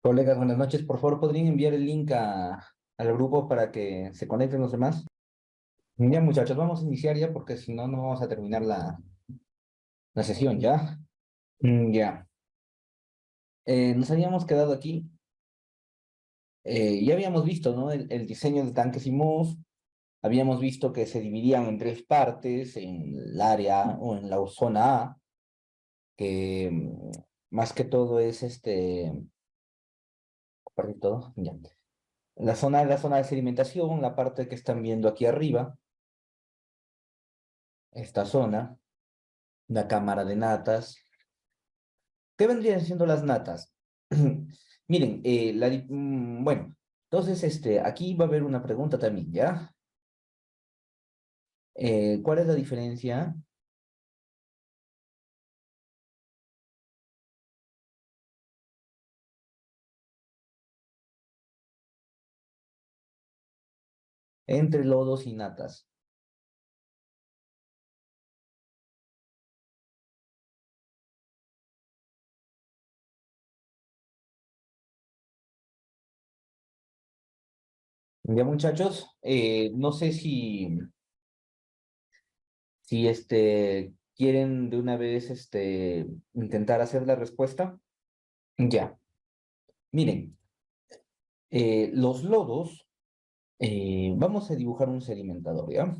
Colegas, buenas noches. Por favor, ¿podrían enviar el link al grupo para que se conecten los demás? Ya, muchachos, vamos a iniciar ya porque si no, no vamos a terminar la sesión, ¿ya? Ya. Nos habíamos quedado aquí. Ya habíamos visto, ¿no? El diseño del tanque Simov. Habíamos visto que se dividían en tres partes, en el área o en la zona A, que más que todo es compartir todo, ya. La zona de sedimentación, la parte que están viendo aquí arriba, esta zona. La cámara de natas. ¿Qué vendrían siendo las natas? Miren, bueno, entonces aquí va a haber una pregunta también, ¿ya? ¿Cuál es la diferencia entre lodos y natas? Ya, muchachos, no sé si quieren de una vez intentar hacer la respuesta. Ya, miren, los lodos, vamos a dibujar un sedimentador, ¿ya?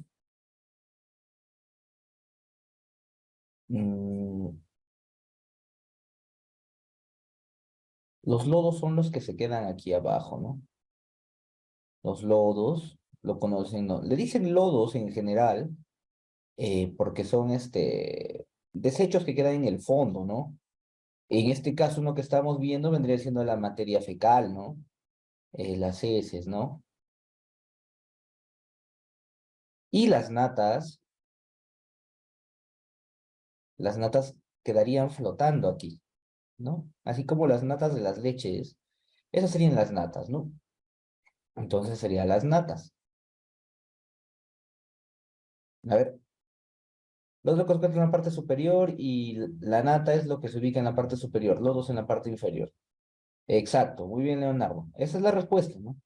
Mm, los lodos son los que se quedan aquí abajo, ¿no? Los lodos, lo conocen, ¿no? Le dicen lodos en general, porque son desechos que quedan en el fondo, ¿no? En este caso, uno que estamos viendo vendría siendo la materia fecal, ¿no? Las heces, ¿no? Y las natas quedarían flotando aquí, ¿no? Así como las natas de las leches, esas serían las natas, ¿no? Entonces serían las natas. A ver, los locos en la parte superior y la nata es lo que se ubica en la parte superior, lodos en la parte inferior. Exacto, muy bien, Leonardo. Esa es la respuesta, ¿no?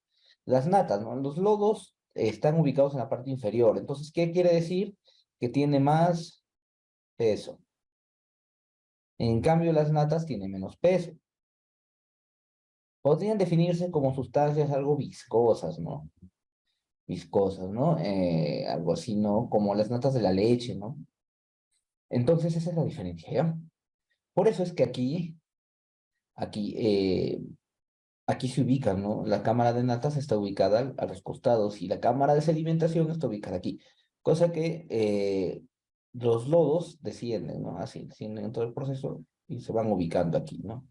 Las natas, ¿no? Los lodos están ubicados en la parte inferior. Entonces, ¿qué quiere decir? Que tiene más peso. En cambio, las natas tienen menos peso. Podrían definirse como sustancias algo viscosas, ¿no? Viscosas, ¿no? Algo así, ¿no? Como las natas de la leche, ¿no? Entonces, esa es la diferencia, ¿ya? Por eso es que aquí, eh, aquí se ubican, ¿no? La cámara de natas está ubicada a los costados y la cámara de sedimentación está ubicada aquí. Cosa que los lodos descienden, ¿no? Así, descienden en todo el proceso y se van ubicando aquí, ¿no?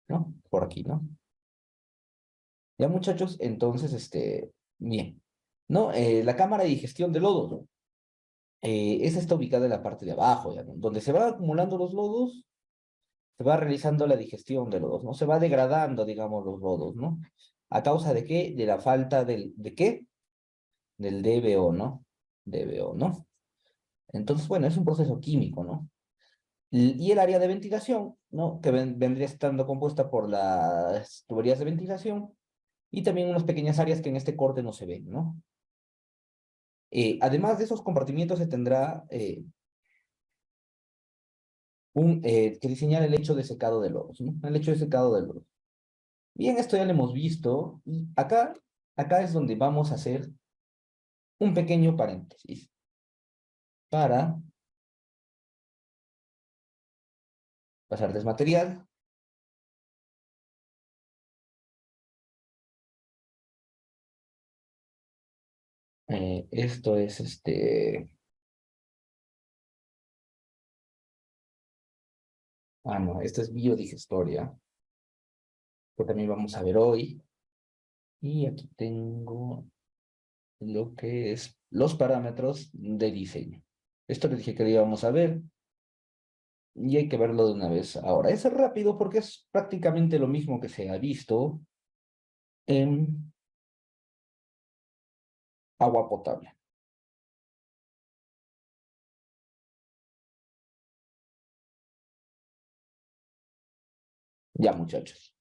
¿No? Por aquí, ¿no? Ya, muchachos, entonces, bien. ¿No? La cámara de digestión de lodos, esa está ubicada en la parte de abajo, ya, ¿no? Donde se van acumulando los lodos, se va realizando la digestión de lodos, ¿no? Se va degradando, digamos, los lodos, ¿no? ¿A causa de qué? De la falta ¿de qué? Del DBO, ¿no? DBO, ¿no? Entonces, bueno, es un proceso químico, ¿no? Y el área de ventilación, ¿no? Que vendría estando compuesta por las tuberías de ventilación y también unas pequeñas áreas que en este corte no se ven, ¿no? Además de esos compartimientos se tendrá que diseñar el hecho de secado de lodos, ¿no? El hecho de secado de lodos. Bien, esto ya lo hemos visto y acá es donde vamos a hacer un pequeño paréntesis para pasar material. Esto es no, esto es biodigestoria, que también vamos a ver hoy. Y aquí tengo lo que es los parámetros de diseño. Esto le dije que lo íbamos a ver y hay que verlo de una vez ahora. Es rápido porque es prácticamente lo mismo que se ha visto en agua potable. Ya, muchachos.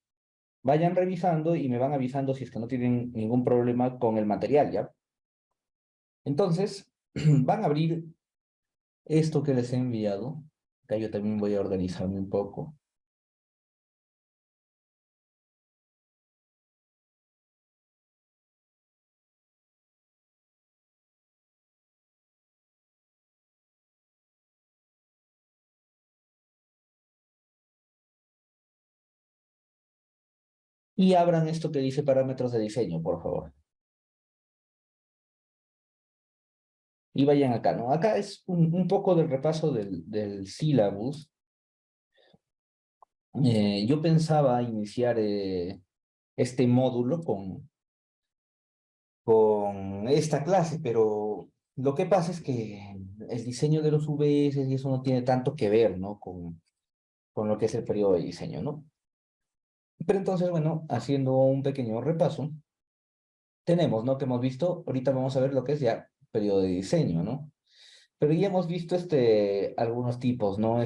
vayan revisando y me van avisando si es que no tienen ningún problema con el material, ¿ya? Entonces, van a abrir esto que les he enviado. Acá yo también voy a organizarme un poco. Y abran esto que dice parámetros de diseño, por favor. Y vayan acá, ¿no? Acá es un poco del repaso del syllabus. Yo pensaba iniciar este módulo con esta clase, pero lo que pasa es que el diseño de los VS y eso no tiene tanto que ver, ¿no? Con lo que es el periodo de diseño, ¿no? Pero entonces, bueno, haciendo un pequeño repaso, tenemos, ¿no? Que hemos visto, ahorita vamos a ver lo que es ya periodo de diseño, ¿no? Pero ya hemos visto algunos tipos, ¿no?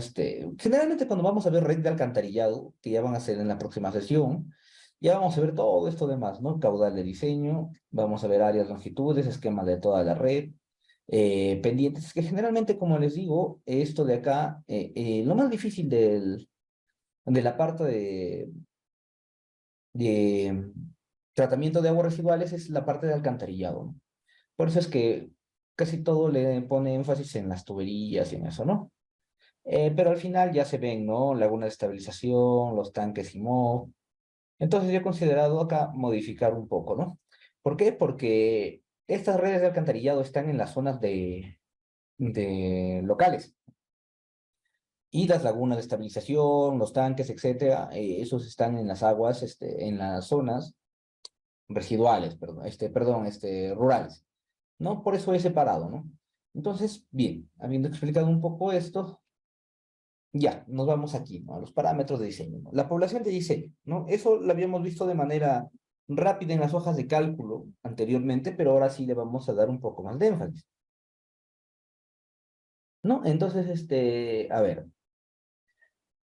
Generalmente cuando vamos a ver red de alcantarillado, que ya van a ser en la próxima sesión, ya vamos a ver todo esto demás, ¿no? Caudal de diseño, vamos a ver áreas, longitudes, esquema de toda la red, pendientes, que generalmente, como les digo, esto de acá, lo más difícil de la parte de tratamiento de aguas residuales es la parte de alcantarillado, ¿no? Por eso es que casi todo le pone énfasis en las tuberías y en eso, ¿no? Pero al final ya se ven, ¿no? Lagunas de estabilización, los tanques y MOB. Entonces yo he considerado acá modificar un poco, ¿no? ¿Por qué? Porque estas redes de alcantarillado están en las zonas de locales. Y las lagunas de estabilización, los tanques, etcétera, esos están en las aguas, en las zonas residuales, rurales, ¿no? Por eso he separado, ¿no? Entonces, bien, habiendo explicado un poco esto, ya, nos vamos aquí, ¿no? A los parámetros de diseño, ¿no? La población de diseño, ¿no? Eso lo habíamos visto de manera rápida en las hojas de cálculo anteriormente, pero ahora sí le vamos a dar un poco más de énfasis, ¿no? Entonces, a ver,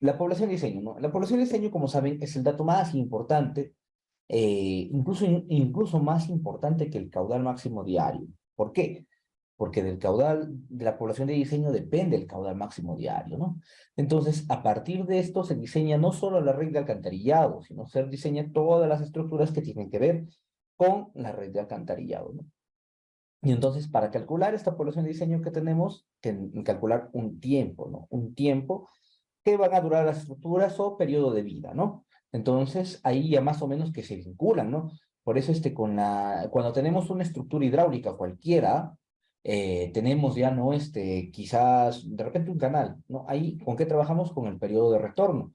la población de diseño, ¿no? La población de diseño, como saben, es el dato más importante, incluso más importante que el caudal máximo diario. ¿Por qué? Porque del caudal de la población de diseño depende el caudal máximo diario, ¿no? Entonces, a partir de esto se diseña no solo la red de alcantarillado, sino se diseña todas las estructuras que tienen que ver con la red de alcantarillado, ¿no? Y entonces, para calcular esta población de diseño que tenemos, que calcular un tiempo, ¿no? Un tiempo que van a durar las estructuras o periodo de vida, ¿no? Entonces, ahí ya más o menos que se vinculan, ¿no? Por eso, cuando tenemos una estructura hidráulica cualquiera, tenemos ya, ¿no? Quizás, de repente un canal, ¿no? Ahí, ¿con qué trabajamos? Con el periodo de retorno.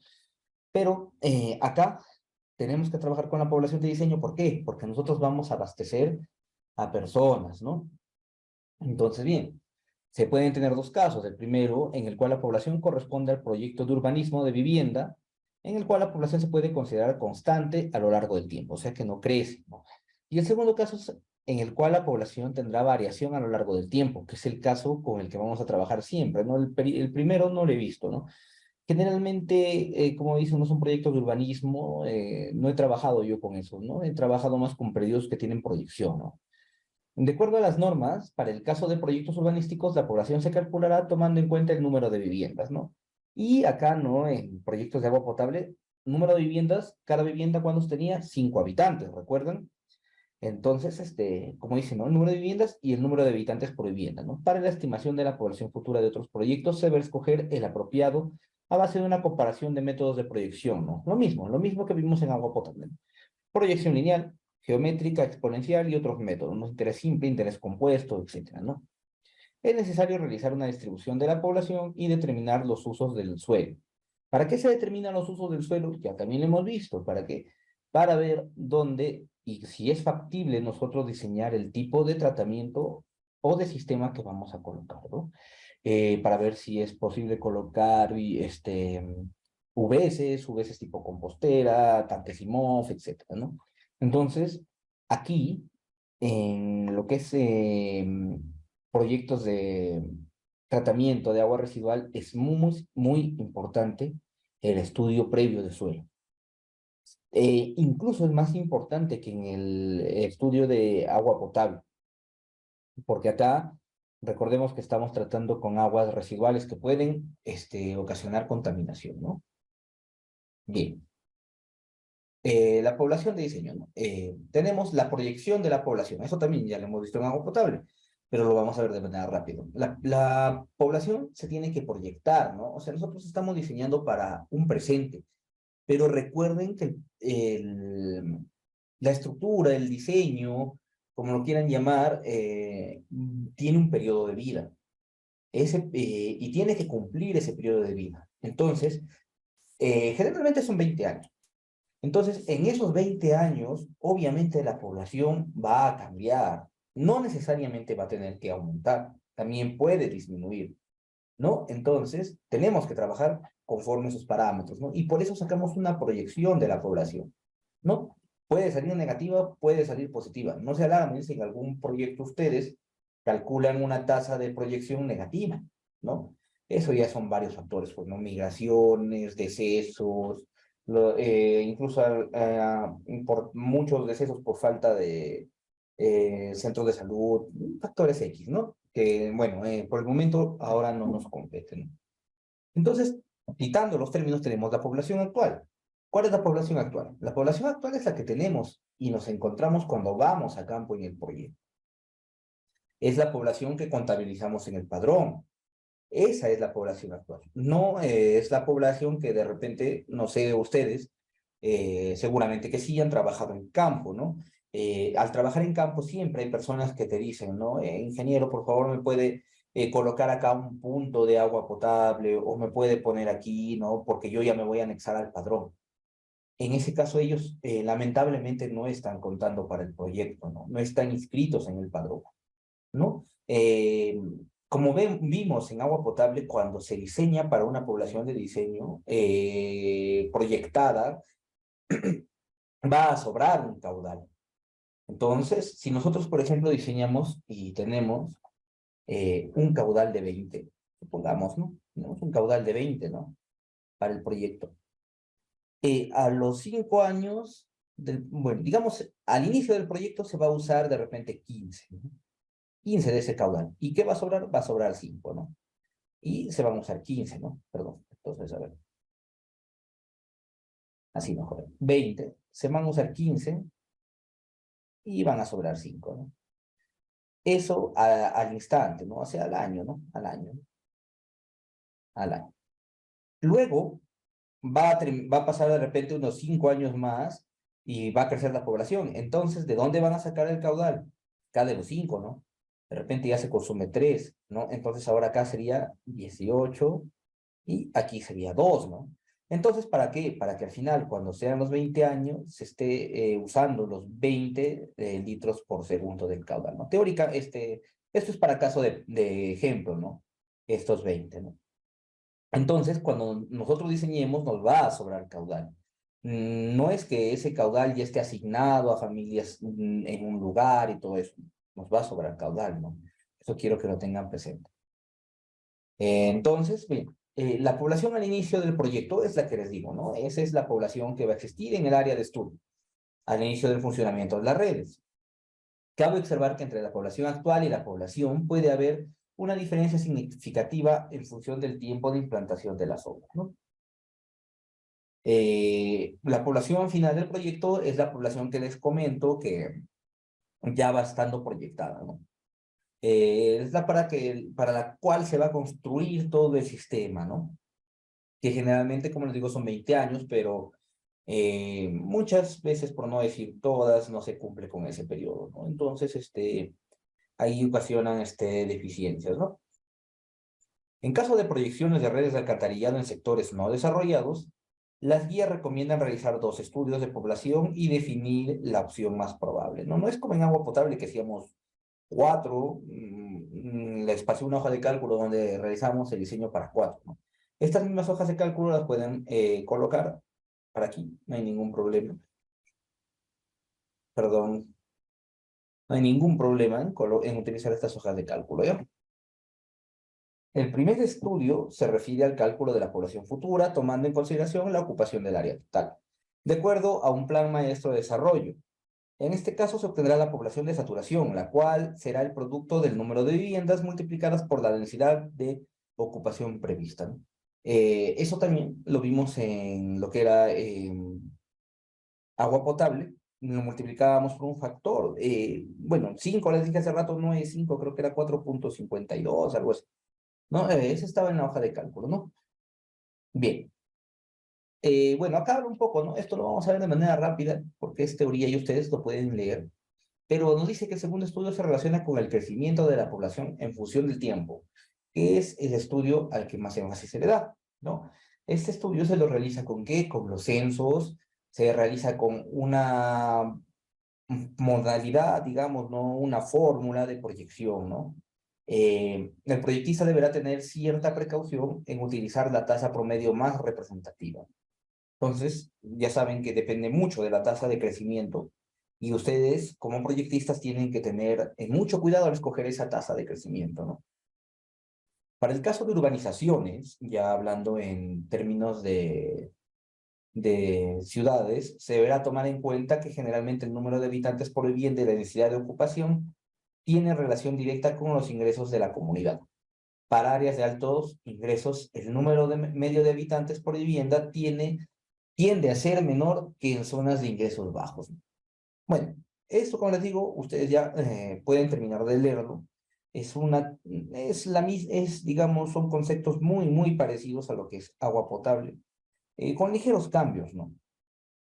Pero acá tenemos que trabajar con la población de diseño, ¿por qué? Porque nosotros vamos a abastecer a personas, ¿no? Entonces, bien, se pueden tener dos casos. El primero, en el cual la población corresponde al proyecto de urbanismo de vivienda, en el cual la población se puede considerar constante a lo largo del tiempo, o sea que no crece, ¿no? Y el segundo caso es en el cual la población tendrá variación a lo largo del tiempo, que es el caso con el que vamos a trabajar siempre, ¿no? El primero no lo he visto, ¿no? Generalmente, como dicen, no son proyectos de urbanismo, no he trabajado yo con eso, ¿no? He trabajado más con predios que tienen proyección, ¿no? De acuerdo a las normas, para el caso de proyectos urbanísticos, la población se calculará tomando en cuenta el número de viviendas, ¿no? Y acá, ¿no? En proyectos de agua potable, número de viviendas, cada vivienda, ¿cuántos tenía? 5 habitantes, ¿recuerdan? Entonces, como dicen, ¿no? El número de viviendas y el número de habitantes por vivienda, ¿no? Para la estimación de la población futura de otros proyectos, se debe escoger el apropiado a base de una comparación de métodos de proyección, ¿no? Lo mismo que vimos en agua potable. Proyección lineal, geométrica, exponencial y otros métodos, ¿no? Interés simple, interés compuesto, etcétera, ¿no? Es necesario realizar una distribución de la población y determinar los usos del suelo. ¿Para qué se determinan los usos del suelo? Ya también lo hemos visto. ¿Para qué? Para ver dónde y si es factible nosotros diseñar el tipo de tratamiento o de sistema que vamos a colocar, ¿no? Para ver si es posible colocar VS tipo compostera, tanques y MOF, etcétera, ¿no? Entonces, aquí, en lo que es proyectos de tratamiento de agua residual, es muy, muy importante el estudio previo de suelo. Incluso es más importante que en el estudio de agua potable, porque acá recordemos que estamos tratando con aguas residuales que pueden ocasionar contaminación, ¿no? Bien. La población de diseño, ¿no? Tenemos la proyección de la población, eso también ya lo hemos visto en agua potable, pero lo vamos a ver de manera rápida. La población se tiene que proyectar, ¿no? O sea, nosotros estamos diseñando para un presente, pero recuerden que la estructura, el diseño, como lo quieran llamar, tiene un periodo de vida y tiene que cumplir ese periodo de vida. Entonces, generalmente son 20 años. Entonces, en esos 20 años, obviamente la población va a cambiar. No necesariamente va a tener que aumentar, también puede disminuir, ¿no? Entonces, tenemos que trabajar conforme esos parámetros, ¿no? Y por eso sacamos una proyección de la población, ¿no? Puede salir negativa, puede salir positiva. No se alarmen si en algún proyecto ustedes calculan una tasa de proyección negativa, ¿no? Eso ya son varios factores, pues, ¿no? Migraciones, decesos, incluso por muchos decesos por falta de centros de salud, factores X, ¿no? Que, bueno, por el momento ahora no nos competen, ¿no? Entonces, quitando los términos, tenemos la población actual. ¿Cuál es la población actual? La población actual es la que tenemos y nos encontramos cuando vamos a campo en el proyecto. Es la población que contabilizamos en el padrón. Esa es la población actual. No es la población que de repente, no sé, ustedes, seguramente que sí han trabajado en campo, ¿no? Al trabajar en campo siempre hay personas que te dicen, ¿no? Ingeniero, por favor, me puede colocar acá un punto de agua potable o me puede poner aquí, ¿no? Porque yo ya me voy a anexar al padrón. En ese caso, ellos lamentablemente no están contando para el proyecto, ¿no? No están inscritos en el padrón, ¿no? Como vimos en agua potable, cuando se diseña para una población de diseño proyectada, va a sobrar un caudal. Entonces, si nosotros, por ejemplo, diseñamos y tenemos un caudal de 20, supongamos, ¿no? Tenemos un caudal de 20, ¿no? Para el proyecto. A los 5 años, bueno, digamos, al inicio del proyecto se va a usar de repente 15, ¿no? 15 de ese caudal. ¿Y qué va a sobrar? Va a sobrar 5, ¿no? Y se van a usar 15, ¿no? Perdón. Entonces, a ver, así mejor. 20, se van a usar 15 y van a sobrar 5, ¿no? Eso al instante, ¿no? O sea, al año, ¿no? Al año, ¿no? Al año. Luego va a pasar de repente unos 5 años más y va a crecer la población. Entonces, ¿de dónde van a sacar el caudal? Acá de los 5, ¿no? De repente ya se consume 3, ¿no? Entonces ahora acá sería 18 y aquí sería 2, ¿no? Entonces, ¿para qué? Para que al final, cuando sean los 20 años, se esté usando los 20 litros por segundo del caudal, ¿no? Teórica, esto es para caso de ejemplo, ¿no? Estos 20, ¿no? Entonces, cuando nosotros diseñemos, nos va a sobrar caudal. No es que ese caudal ya esté asignado a familias en un lugar y todo eso. Nos va a sobrar caudal, ¿no? Eso quiero que lo tengan presente. Entonces, bien, la población al inicio del proyecto es la que les digo, ¿no? Esa es la población que va a existir en el área de estudio, al inicio del funcionamiento de las redes. Cabe observar que entre la población actual y la población puede haber una diferencia significativa en función del tiempo de implantación de las obras, ¿no? La población final del proyecto es la población que les comento que ya va estando proyectada, ¿no? Es para la cual se va a construir todo el sistema, ¿no? Que generalmente, como les digo, son 20 años, pero muchas veces, por no decir todas, no se cumple con ese periodo, ¿no? Entonces, ahí ocasionan deficiencias, ¿no? En caso de proyecciones de redes de alcantarillado en sectores no desarrollados, las guías recomiendan realizar 2 estudios de población y definir la opción más probable, ¿no? No es como en agua potable que hacíamos 4, les pasé una hoja de cálculo donde realizamos el diseño para 4, ¿no? Estas mismas hojas de cálculo las pueden colocar para aquí, no hay ningún problema. Perdón, no hay ningún problema en utilizar estas hojas de cálculo, ¿ya? El primer estudio se refiere al cálculo de la población futura, tomando en consideración la ocupación del área total. de acuerdo a un plan maestro de desarrollo. En este caso se obtendrá la población de saturación, la cual será el producto del número de viviendas multiplicadas por la densidad de ocupación prevista, ¿no? Eso también lo vimos en lo que era agua potable, lo multiplicábamos por un factor, bueno, 5, les dije hace rato, no es 5, creo que era 4,52, algo así, ¿no? Eso estaba en la hoja de cálculo, ¿no? Bien. Bueno, acá hablo un poco, ¿no? Esto lo vamos a ver de manera rápida, porque es teoría y ustedes lo pueden leer, pero nos dice que el segundo estudio se relaciona con el crecimiento de la población en función del tiempo, que es el estudio al que más énfasis se le da, ¿no? Este estudio se lo realiza ¿con qué? Con los censos, se realiza con una modalidad, digamos, ¿no? Una fórmula de proyección, ¿no? El proyectista deberá tener cierta precaución en utilizar la tasa promedio más representativa. Entonces, ya saben que depende mucho de la tasa de crecimiento y ustedes, como proyectistas, tienen que tener mucho cuidado al escoger esa tasa de crecimiento, ¿no? Para el caso de urbanizaciones, ya hablando en términos de ciudades, se deberá tomar en cuenta que generalmente el número de habitantes por vivienda y la densidad de ocupación tiene relación directa con los ingresos de la comunidad. Para áreas de altos ingresos, el número medio de habitantes por vivienda tiende a ser menor que en zonas de ingresos bajos. Bueno, esto, como les digo, ustedes ya pueden terminar de leerlo. Digamos, son conceptos muy parecidos a lo que es agua potable, con ligeros cambios, ¿no?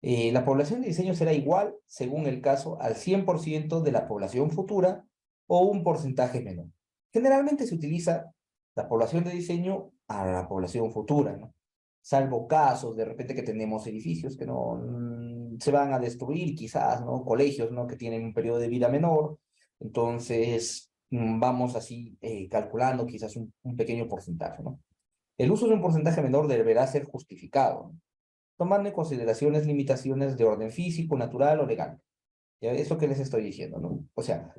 La población de diseño será igual, según el caso, al 100% de la población futura o un porcentaje menor. Generalmente se utiliza la población de diseño a la población futura, ¿no? Salvo casos de repente que tenemos edificios que no se van a destruir, quizás, ¿no? Colegios, ¿no? Que tienen un periodo de vida menor. Entonces, vamos así calculando quizás un pequeño porcentaje, ¿no? El uso de un porcentaje menor deberá ser justificado, ¿no? Tomando en consideraciones limitaciones de orden físico, natural o legal. ¿Ya? Eso que les estoy diciendo, ¿no? O sea,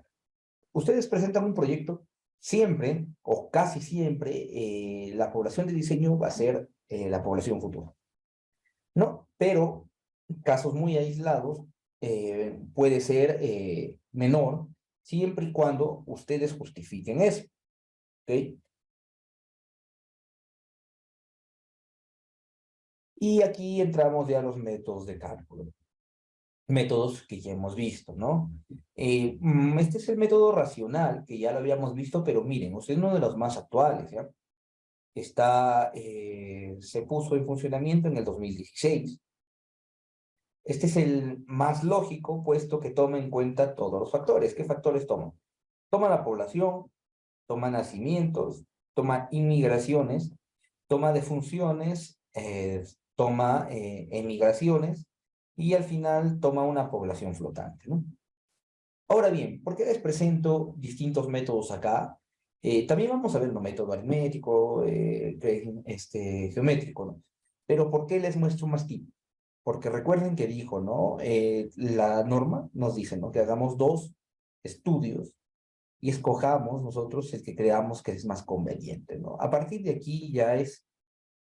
ustedes presentan un proyecto, siempre o casi siempre la población de diseño va a ser la población futura, ¿no? Pero casos muy aislados puede ser menor siempre y cuando ustedes justifiquen eso, ¿ok? Y aquí entramos ya a los métodos de cálculo. Métodos que ya hemos visto, ¿no? Este es el método racional, que ya lo habíamos visto, pero miren, es uno de los más actuales, ¿ya? Se puso en funcionamiento en el 2016. Este es el más lógico, puesto que toma en cuenta todos los factores. ¿Qué factores toma? Toma la población, toma nacimientos, toma inmigraciones, toma defunciones, toma emigraciones y al final toma una población flotante, ¿no? Ahora bien, ¿por qué les presento distintos métodos acá? También vamos a ver un método aritmético, geométrico, ¿no? Pero ¿por qué les muestro más tipo? Porque recuerden que dijo, ¿no? La norma nos dice, ¿no? Que hagamos dos estudios y escojamos nosotros el que creamos que es más conveniente, ¿no? A partir de aquí ya es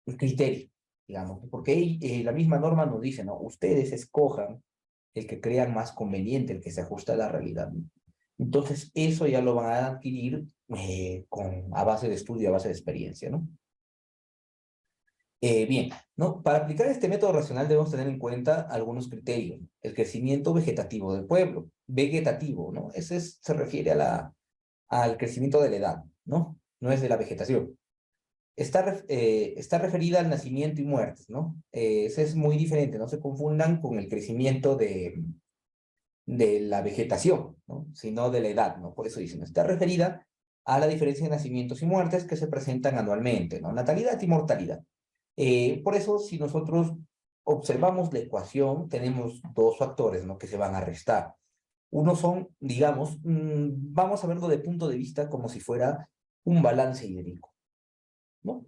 un criterio, digamos, porque la misma norma nos dice, ¿no? Ustedes escojan el que crean más conveniente, el que se ajusta a la realidad, ¿no? Entonces, eso ya lo van a adquirir a base de estudio, a base de experiencia, ¿no? Bien, ¿no? Para aplicar este método racional debemos tener en cuenta algunos criterios. El crecimiento vegetativo del pueblo, vegetativo, ¿no? Se refiere al crecimiento de la edad, ¿no? No es de la vegetación. Está referida al nacimiento y muertes, ¿no? Ese es muy diferente, no se confundan con el crecimiento de la vegetación, ¿no? Sino de la edad, ¿no? Por eso dicen, está referida a la diferencia de nacimientos y muertes que se presentan anualmente, ¿no? Natalidad y mortalidad. Por eso, si nosotros observamos la ecuación, tenemos dos factores, ¿no? Que se van a restar. Uno son, digamos, vamos a verlo de punto de vista como si fuera un balance hídrico, ¿no?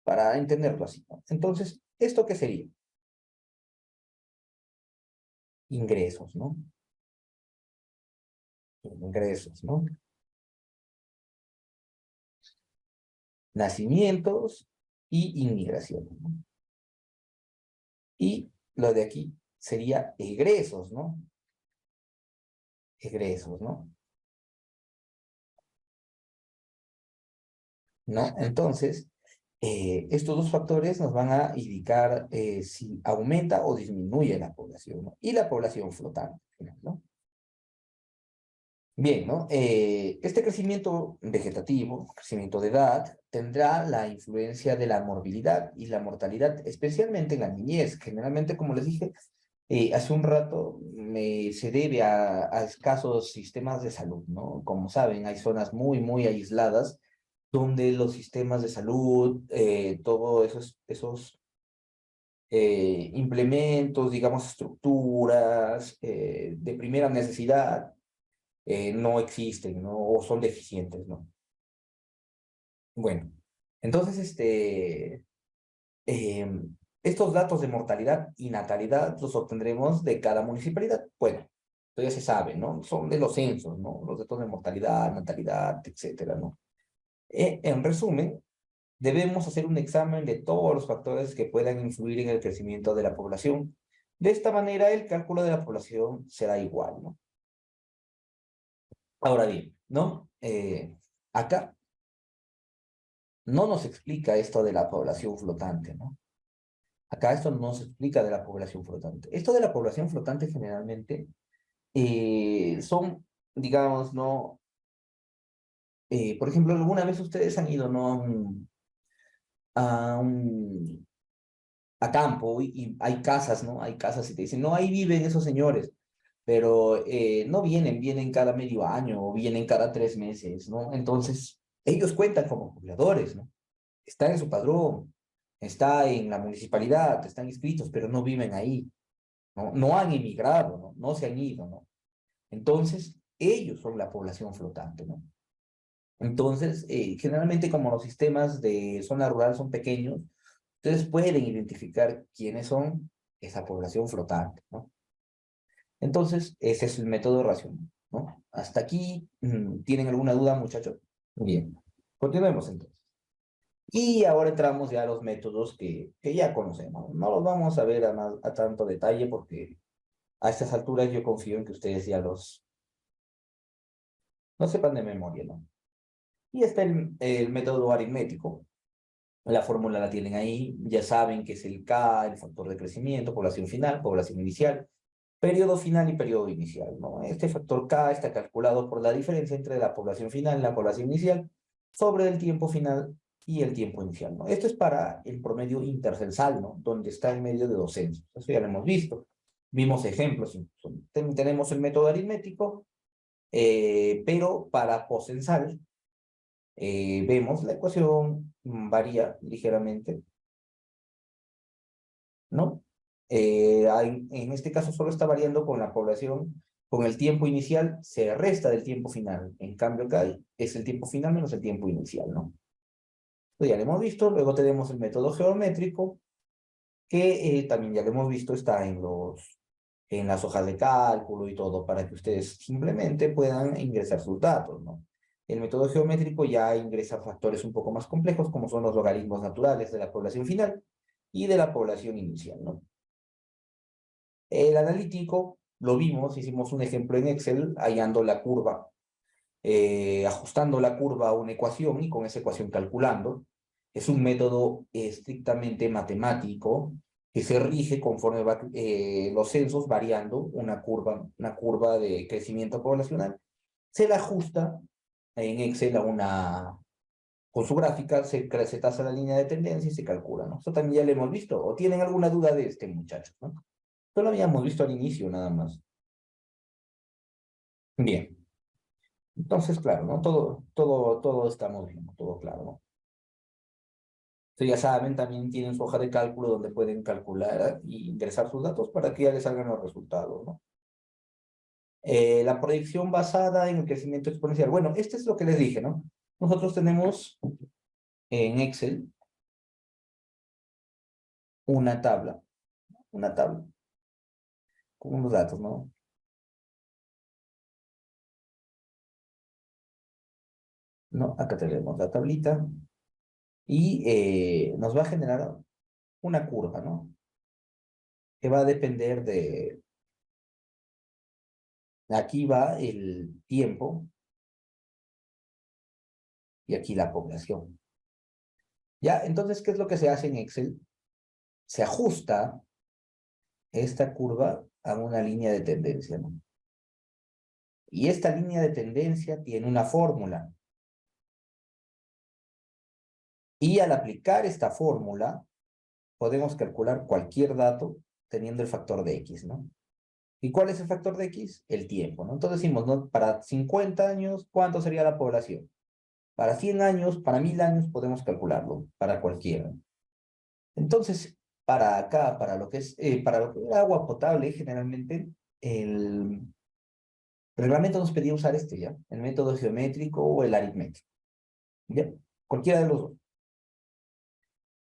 Para entenderlo así, ¿no? Entonces, ¿esto qué sería? Ingresos, ¿no? Ingresos, ¿no? Nacimientos y inmigración, ¿no? Y lo de aquí sería egresos, ¿no? Egresos, ¿no? ¿No? Entonces, estos dos factores nos van a indicar si aumenta o disminuye la población, ¿no? Y la población flotante, ¿no? Bien, ¿no? Este crecimiento vegetativo, crecimiento de edad, tendrá la influencia de la morbilidad y la mortalidad, especialmente en la niñez. Generalmente, como les dije hace un rato, se debe a escasos sistemas de salud, ¿no? Como saben, hay zonas muy aisladas donde los sistemas de salud, todos esos implementos, digamos, estructuras de primera necesidad, no existen, ¿no? O son deficientes, ¿no? Bueno, entonces, eh, estos datos de mortalidad y natalidad los obtendremos de cada municipalidad. Bueno, esto ya se sabe, ¿no? Son de los censos, ¿no? Los datos de mortalidad, natalidad, etcétera, ¿no? En resumen, debemos hacer un examen de todos los factores que puedan influir en el crecimiento de la población. De esta manera, el cálculo de la población será igual, ¿no? Ahora bien, ¿no? Acá no nos explica esto de la población flotante, ¿no? Acá esto no se explica de la población flotante. Esto de la población flotante generalmente son, digamos, ¿no? Por ejemplo, alguna vez ustedes han ido, ¿no? A un a campo y hay casas, ¿no? Hay casas y te dicen, no, ahí viven esos señores, pero no vienen cada medio año o vienen cada 3 meses, ¿no? Entonces, ellos cuentan como pobladores, ¿no? Están en su padrón, está en la municipalidad, están inscritos, pero no viven ahí, ¿no? No han emigrado, ¿no? No se han ido, ¿no? Entonces, ellos son la población flotante, ¿no? Entonces, generalmente como los sistemas de zona rural son pequeños, ustedes pueden identificar quiénes son esa población flotante, ¿no? Entonces, ese es el método racional, ¿no? Hasta aquí, ¿tienen alguna duda, muchachos? Bien, continuemos entonces. Y ahora entramos ya a los métodos que ya conocemos. No los vamos a ver a tanto detalle porque a estas alturas yo confío en que ustedes ya no sepan de memoria, ¿no? Y está el método aritmético. La fórmula la tienen ahí, ya saben que es el K, el factor de crecimiento, población final, población inicial, periodo final y periodo inicial, ¿no? Este factor K está calculado por la diferencia entre la población final y la población inicial sobre el tiempo final y el tiempo inicial, ¿no? Esto es para el promedio intercensal, ¿no? Donde está en medio de dos censos. Eso ya lo hemos visto. Vimos ejemplos. Tenemos el método aritmético, pero para poscensal vemos la ecuación varía ligeramente, ¿no? En este caso solo está variando con la población, con el tiempo inicial se resta del tiempo final. En cambio acá es el tiempo final menos el tiempo inicial, ¿no? Pues ya lo hemos visto. Luego tenemos el método geométrico, que también ya lo hemos visto, está en las hojas de cálculo y todo, para que ustedes simplemente puedan ingresar sus datos, ¿no? El método geométrico ya ingresa factores un poco más complejos, como son los logaritmos naturales de la población final y de la población inicial, ¿no? El analítico lo vimos, hicimos un ejemplo en Excel, hallando la curva, ajustando la curva a una ecuación y con esa ecuación calculando. Es un método estrictamente matemático que se rige conforme va, los censos variando una curva de crecimiento poblacional. Se la ajusta en Excel con su gráfica, se traza la línea de tendencia y se calcula, ¿no? Eso también ya lo hemos visto. ¿O tienen alguna duda de este muchacho, no? Esto lo habíamos visto al inicio, nada más. Bien. Entonces, claro, ¿no? Todo estamos viendo, todo claro, ¿no? Entonces, ya saben, también tienen su hoja de cálculo donde pueden calcular y ingresar sus datos para que ya les salgan los resultados, ¿no? La proyección basada en el crecimiento exponencial. Bueno, este es lo que les dije, ¿no? Nosotros tenemos en Excel una tabla con unos datos, ¿no? ¿No? Acá tenemos la tablita y nos va a generar una curva, ¿no? que va a depender de, aquí va el tiempo y aquí la población. ¿Ya? Entonces, ¿qué es lo que se hace en Excel? Se ajusta esta curva a una línea de tendencia, ¿no? Y esta línea de tendencia tiene una fórmula. Y al aplicar esta fórmula, podemos calcular cualquier dato teniendo el factor de X, ¿no? ¿Y cuál es el factor de X? El tiempo, ¿no? Entonces decimos, ¿no? Para 50 años, ¿cuánto sería la población? Para 100 años, para 1000 años, podemos calcularlo, para cualquiera. Entonces, para acá, para lo que es agua potable, generalmente, el reglamento nos pedía usar este, ¿ya? El método geométrico o el aritmético, ¿ya? Cualquiera de los dos.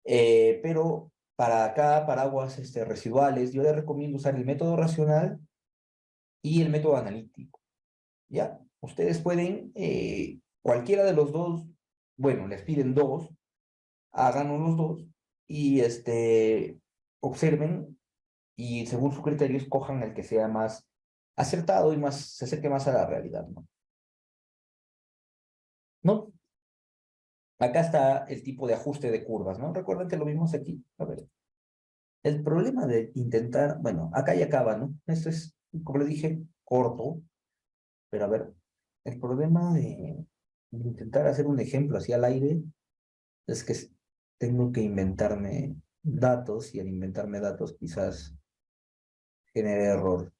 Pero para acá, para aguas residuales, yo les recomiendo usar el método racional y el método analítico, ¿ya? Ustedes pueden, cualquiera de los dos, bueno, les piden dos, háganlo los dos y observen y según su criterio escojan el que sea más acertado y más, se acerque más a la realidad, ¿no? ¿No? Acá está el tipo de ajuste de curvas, ¿no? Recuerden que lo vimos aquí. A ver. El problema de intentar, bueno, acá ya acaba, ¿no? Esto es, como le dije, corto, pero a ver, el problema de intentar hacer un ejemplo así al aire es que tengo que inventarme datos y al inventarme datos quizás genere error.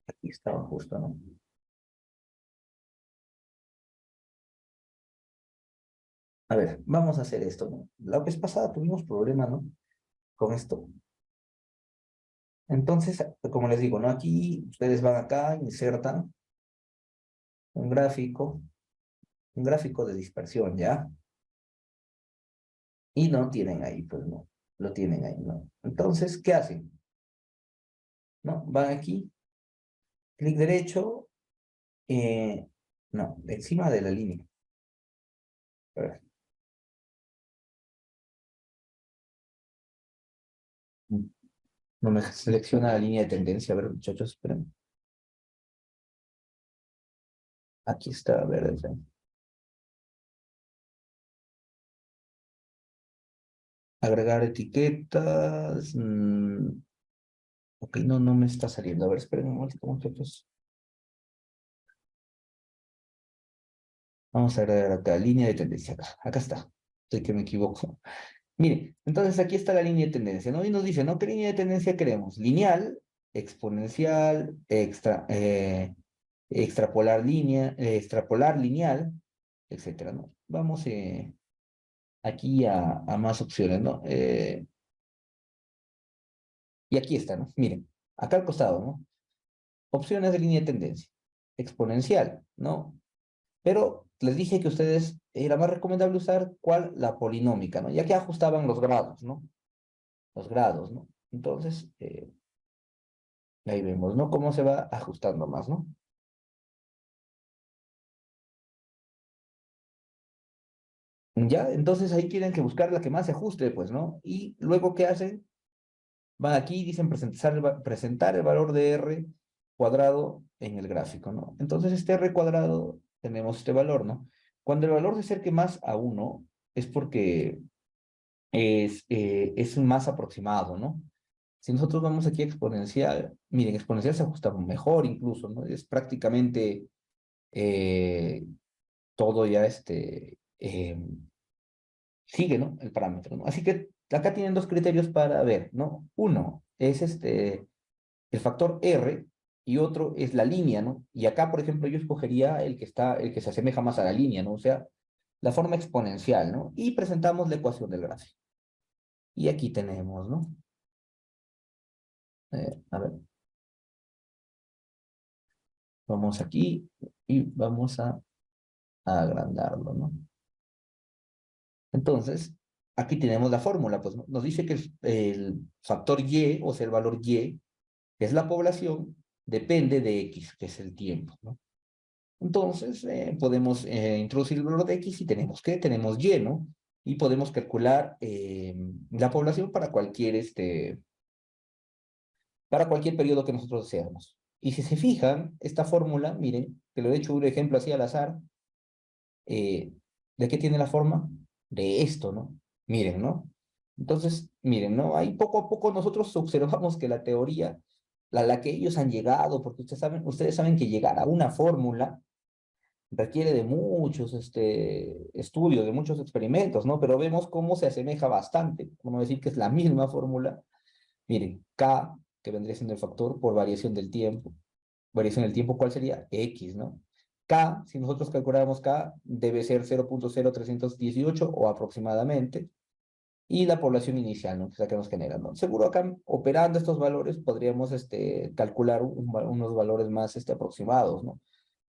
Aquí estaba justo, ¿no? A ver, vamos a hacer esto, ¿no? La vez pasada tuvimos problema, ¿no? Con esto. Entonces, como les digo, ¿no? Aquí ustedes van acá, insertan un gráfico de dispersión, ¿ya? Y no tienen ahí, pues no, lo tienen ahí, ¿no? Entonces, ¿qué hacen? ¿No? Van aquí, clic derecho, no, encima de la línea. A ver. No me selecciona la línea de tendencia. A ver, muchachos, esperen. Aquí está, a ver, agregar etiquetas. Ok, no, no me está saliendo. A ver, esperen un momento, muchachos. Vamos a agregar acá, línea de tendencia. Acá está. Sé que me equivoco. Mire, entonces aquí está la línea de tendencia, ¿no? Y nos dice, ¿no? ¿Qué línea de tendencia queremos? Lineal, exponencial, extrapolar lineal, etcétera, ¿no? Vamos aquí a más opciones, ¿no? Y aquí está, ¿no? Miren, acá al costado, ¿no? Opciones de línea de tendencia. Exponencial, ¿no? Pero les dije que ustedes era más recomendable usar ¿cuál? La polinómica, ¿no? Ya que ajustaban los grados, ¿no? Los grados, ¿no? Entonces, ahí vemos, ¿no? Cómo se va ajustando más, ¿no? Ya, entonces ahí tienen que buscar la que más se ajuste, pues, ¿no? Y luego, ¿qué hacen? Van aquí y dicen presentar el valor de R cuadrado en el gráfico, ¿no? Entonces, este R cuadrado, tenemos este valor, ¿no? Cuando el valor se acerque más a 1, es porque es un más aproximado, ¿no? Si nosotros vamos aquí a exponencial, miren, exponencial se ajusta mejor incluso, ¿no? Es prácticamente eh, todo ya sigue, ¿no? El parámetro, ¿no? Así que acá tienen dos criterios para ver, ¿no? Uno es el factor R y otro es la línea, ¿no? Y acá, por ejemplo, yo escogería el que se asemeja más a la línea, ¿no? O sea, la forma exponencial, ¿no? Y presentamos la ecuación del gráfico. Y aquí tenemos, ¿no? A ver, vamos aquí y vamos a agrandarlo, ¿no? Entonces, aquí tenemos la fórmula, pues ¿no? Nos dice que el factor Y, o sea, el valor Y, que es la población, depende de X, que es el tiempo, ¿no? Entonces, podemos introducir el valor de X y tenemos ¿qué? Tenemos Y, ¿no? y podemos calcular la población para cualquier periodo que nosotros deseamos. Y si se fijan, esta fórmula, miren, que lo he hecho un ejemplo así al azar, ¿de qué tiene la forma? De esto, ¿no? Miren, ¿no? Entonces, miren, ¿no? Ahí poco a poco nosotros observamos que la teoría, la que ellos han llegado, porque ustedes saben que llegar a una fórmula requiere de muchos estudios, de muchos experimentos, ¿no? Pero vemos cómo se asemeja bastante, vamos a decir que es la misma fórmula. Miren, K, que vendría siendo el factor por variación del tiempo. Variación del tiempo, ¿cuál sería? X, ¿no? K, si nosotros calculáramos K, debe ser 0.0318 o aproximadamente. Y la población inicial, ¿no? Que es la que nos genera, ¿no? Seguro acá, operando estos valores, podríamos calcular unos valores más aproximados, ¿no?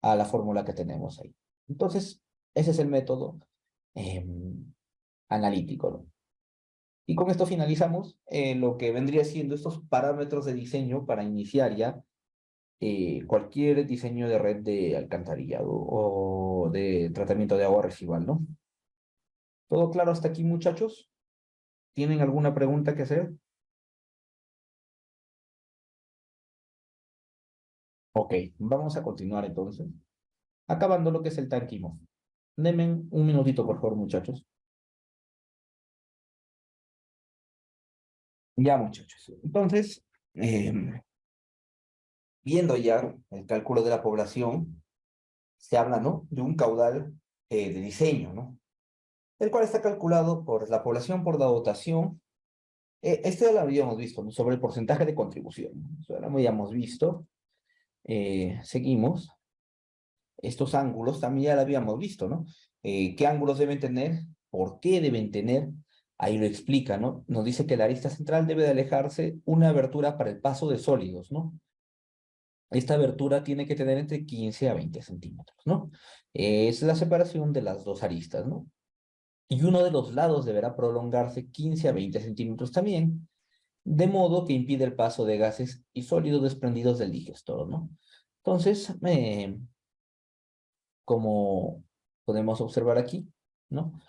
A la fórmula que tenemos ahí. Entonces, ese es el método analítico, ¿no? Y con esto finalizamos lo que vendría siendo estos parámetros de diseño para iniciar ya cualquier diseño de red de alcantarillado o de tratamiento de agua residual, ¿no? ¿Todo claro hasta aquí, muchachos? ¿Tienen alguna pregunta que hacer? Ok, vamos a continuar entonces. Acabando lo que es el tanquimo. Denme un minutito, por favor, muchachos. Ya, muchachos. Entonces, viendo ya el cálculo de la población, se habla, ¿no? De un caudal de diseño, ¿no? El cual está calculado por la población por la dotación. Este ya lo habíamos visto, ¿no? Sobre el porcentaje de contribución. Eso ya lo habíamos visto. Seguimos. Estos ángulos también ya lo habíamos visto, ¿no? ¿Qué ángulos deben tener? ¿Por qué deben tener? Ahí lo explica, ¿no? Nos dice que la arista central debe de alejarse una abertura para el paso de sólidos, ¿no? Esta abertura tiene que tener entre 15 a 20 centímetros, ¿no? Es la separación de las dos aristas, ¿no? Y uno de los lados deberá prolongarse 15 a 20 centímetros también, de modo que impide el paso de gases y sólidos desprendidos del digestor, ¿no? Entonces, como podemos observar aquí, ¿no?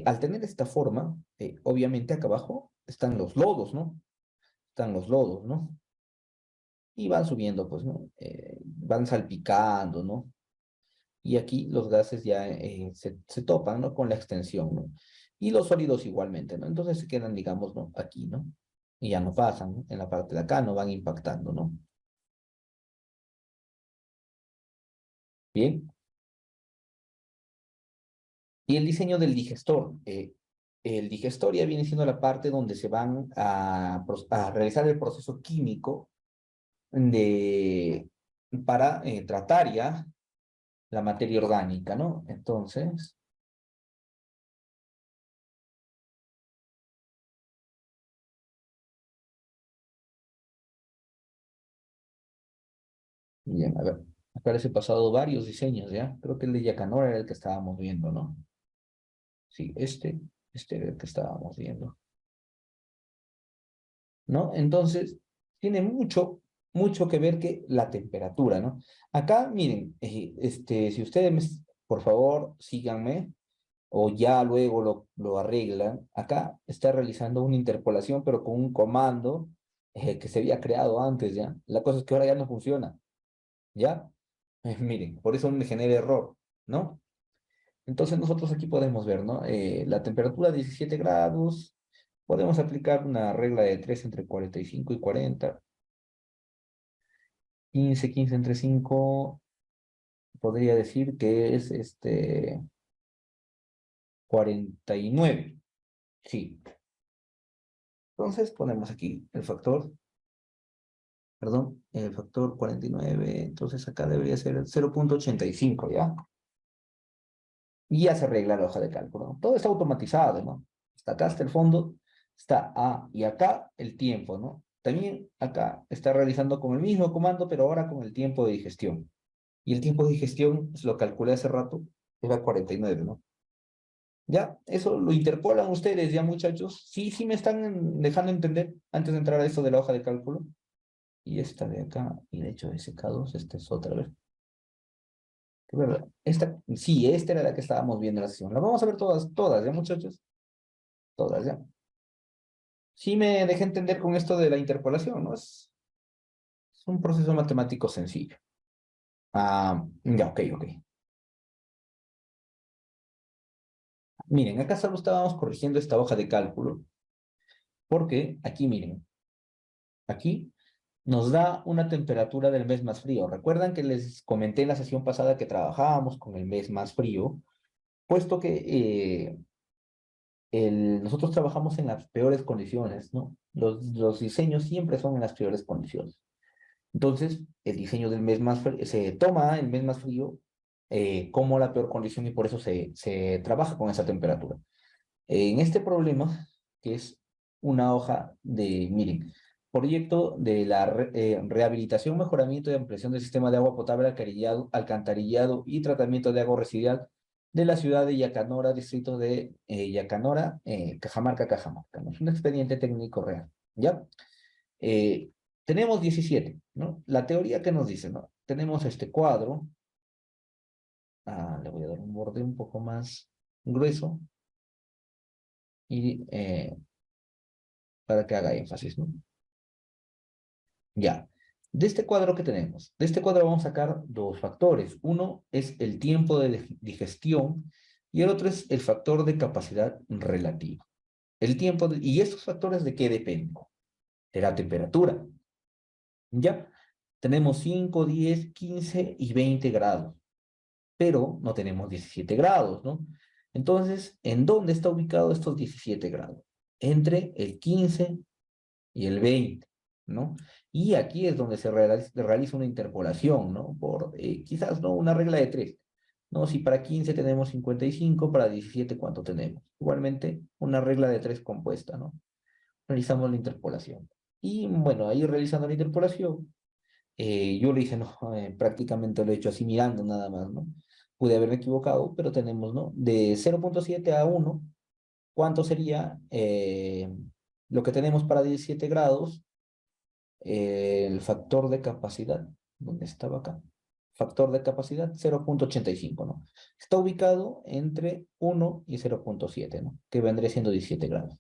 Al tener esta forma, obviamente acá abajo están los lodos, ¿no? Están los lodos, ¿no? Y van subiendo, pues, ¿no? Van salpicando, ¿no? Y aquí los gases ya se topan, ¿no? Con la extensión, ¿no? Y los sólidos igualmente, ¿no? Entonces se quedan, digamos, ¿no? Aquí, ¿no? Y ya no pasan, ¿no? En la parte de acá no van impactando, ¿no? Bien. Y el diseño del digestor. El digestor ya viene siendo la parte donde se van a realizar el proceso químico de, para tratar ya la materia orgánica, ¿no? Entonces, bien, a ver, acá les he pasado varios diseños, ¿ya? Creo que el de Yacanora era el que estábamos viendo, ¿no? Sí, este era el que estábamos viendo, ¿no? Entonces, tiene mucho que ver que la temperatura, ¿no? Acá, miren, si ustedes, por favor, síganme, o ya luego lo arreglan, acá está realizando una interpolación, pero con un comando que se había creado antes, ¿ya? La cosa es que ahora ya no funciona, ¿ya? Miren, por eso me genera error, ¿no? Entonces nosotros aquí podemos ver, ¿no? La temperatura 17 grados, podemos aplicar una regla de 3 entre 45 y 40, 15 entre 5, podría decir que es 49, sí. Entonces ponemos aquí el factor, perdón, el factor 49, entonces acá debería ser el 0.85, ¿ya? Y ya se arregla la hoja de cálculo, ¿no? Todo está automatizado, ¿no? Hasta acá está el fondo, está A, y acá el tiempo, ¿no? También acá está realizando con el mismo comando, pero ahora con el tiempo de digestión. Y el tiempo de digestión, pues, lo calculé hace rato, era 49, ¿no? Ya, eso lo interpolan ustedes, ya muchachos. Sí, sí me están dejando entender antes de entrar a esto de la hoja de cálculo. Y esta de acá, y de hecho SK2, esta es otra, a ver. ¿Qué verdad? Esta, sí, esta era la que estábamos viendo en la sesión. La vamos a ver todas, ya muchachos. Todas, ¿ya? Sí me dejé entender con esto de la interpolación, ¿no? Es un proceso matemático sencillo. Ya, ok, ok. Miren, acá solo estábamos corrigiendo esta hoja de cálculo, porque aquí, miren, aquí nos da una temperatura del mes más frío. ¿Recuerdan que les comenté en la sesión pasada que trabajábamos con el mes más frío? Puesto que nosotros trabajamos en las peores condiciones, ¿no? Los diseños siempre son en las peores condiciones. Entonces, el diseño del mes más frío, se toma el mes más frío como la peor condición y por eso se trabaja con esa temperatura. En este problema, que es una hoja de, miren, proyecto de la rehabilitación, mejoramiento y ampliación del sistema de agua potable, alcantarillado y tratamiento de agua residual de la ciudad de Yacanora, distrito de Yacanora, Cajamarca, ¿no? Es un expediente técnico real, ¿ya? Eh, tenemos 17, ¿no? La teoría que nos dice, ¿no? Tenemos este cuadro, le voy a dar un borde un poco más grueso, y para que haga énfasis, ¿no? Ya. De este cuadro que tenemos, de este cuadro vamos a sacar dos factores. Uno es el tiempo de digestión y el otro es el factor de capacidad relativa. ¿Y estos factores de qué dependen? De la temperatura. Ya. Tenemos 5, 10, 15 y 20 grados, pero no tenemos 17 grados, ¿no? Entonces, ¿en dónde está ubicado estos 17 grados? Entre el 15 y el 20, ¿no? Y aquí es donde se realiza una interpolación, ¿no? Por quizás, ¿no? Una regla de tres, ¿no? Si para 15 tenemos 55, para 17, ¿cuánto tenemos? Igualmente, una regla de tres compuesta, ¿no? Realizamos la interpolación. Y bueno, ahí realizando la interpolación, yo lo hice, ¿no? Prácticamente lo he hecho así mirando nada más, ¿no? Pude haberme equivocado, pero tenemos, ¿no? De 0,7 a 1, ¿cuánto sería lo que tenemos para 17 grados? El factor de capacidad, ¿dónde estaba acá? Factor de capacidad 0,85, ¿no? Está ubicado entre 1 y 0,7, ¿no? Que vendría siendo 17 grados.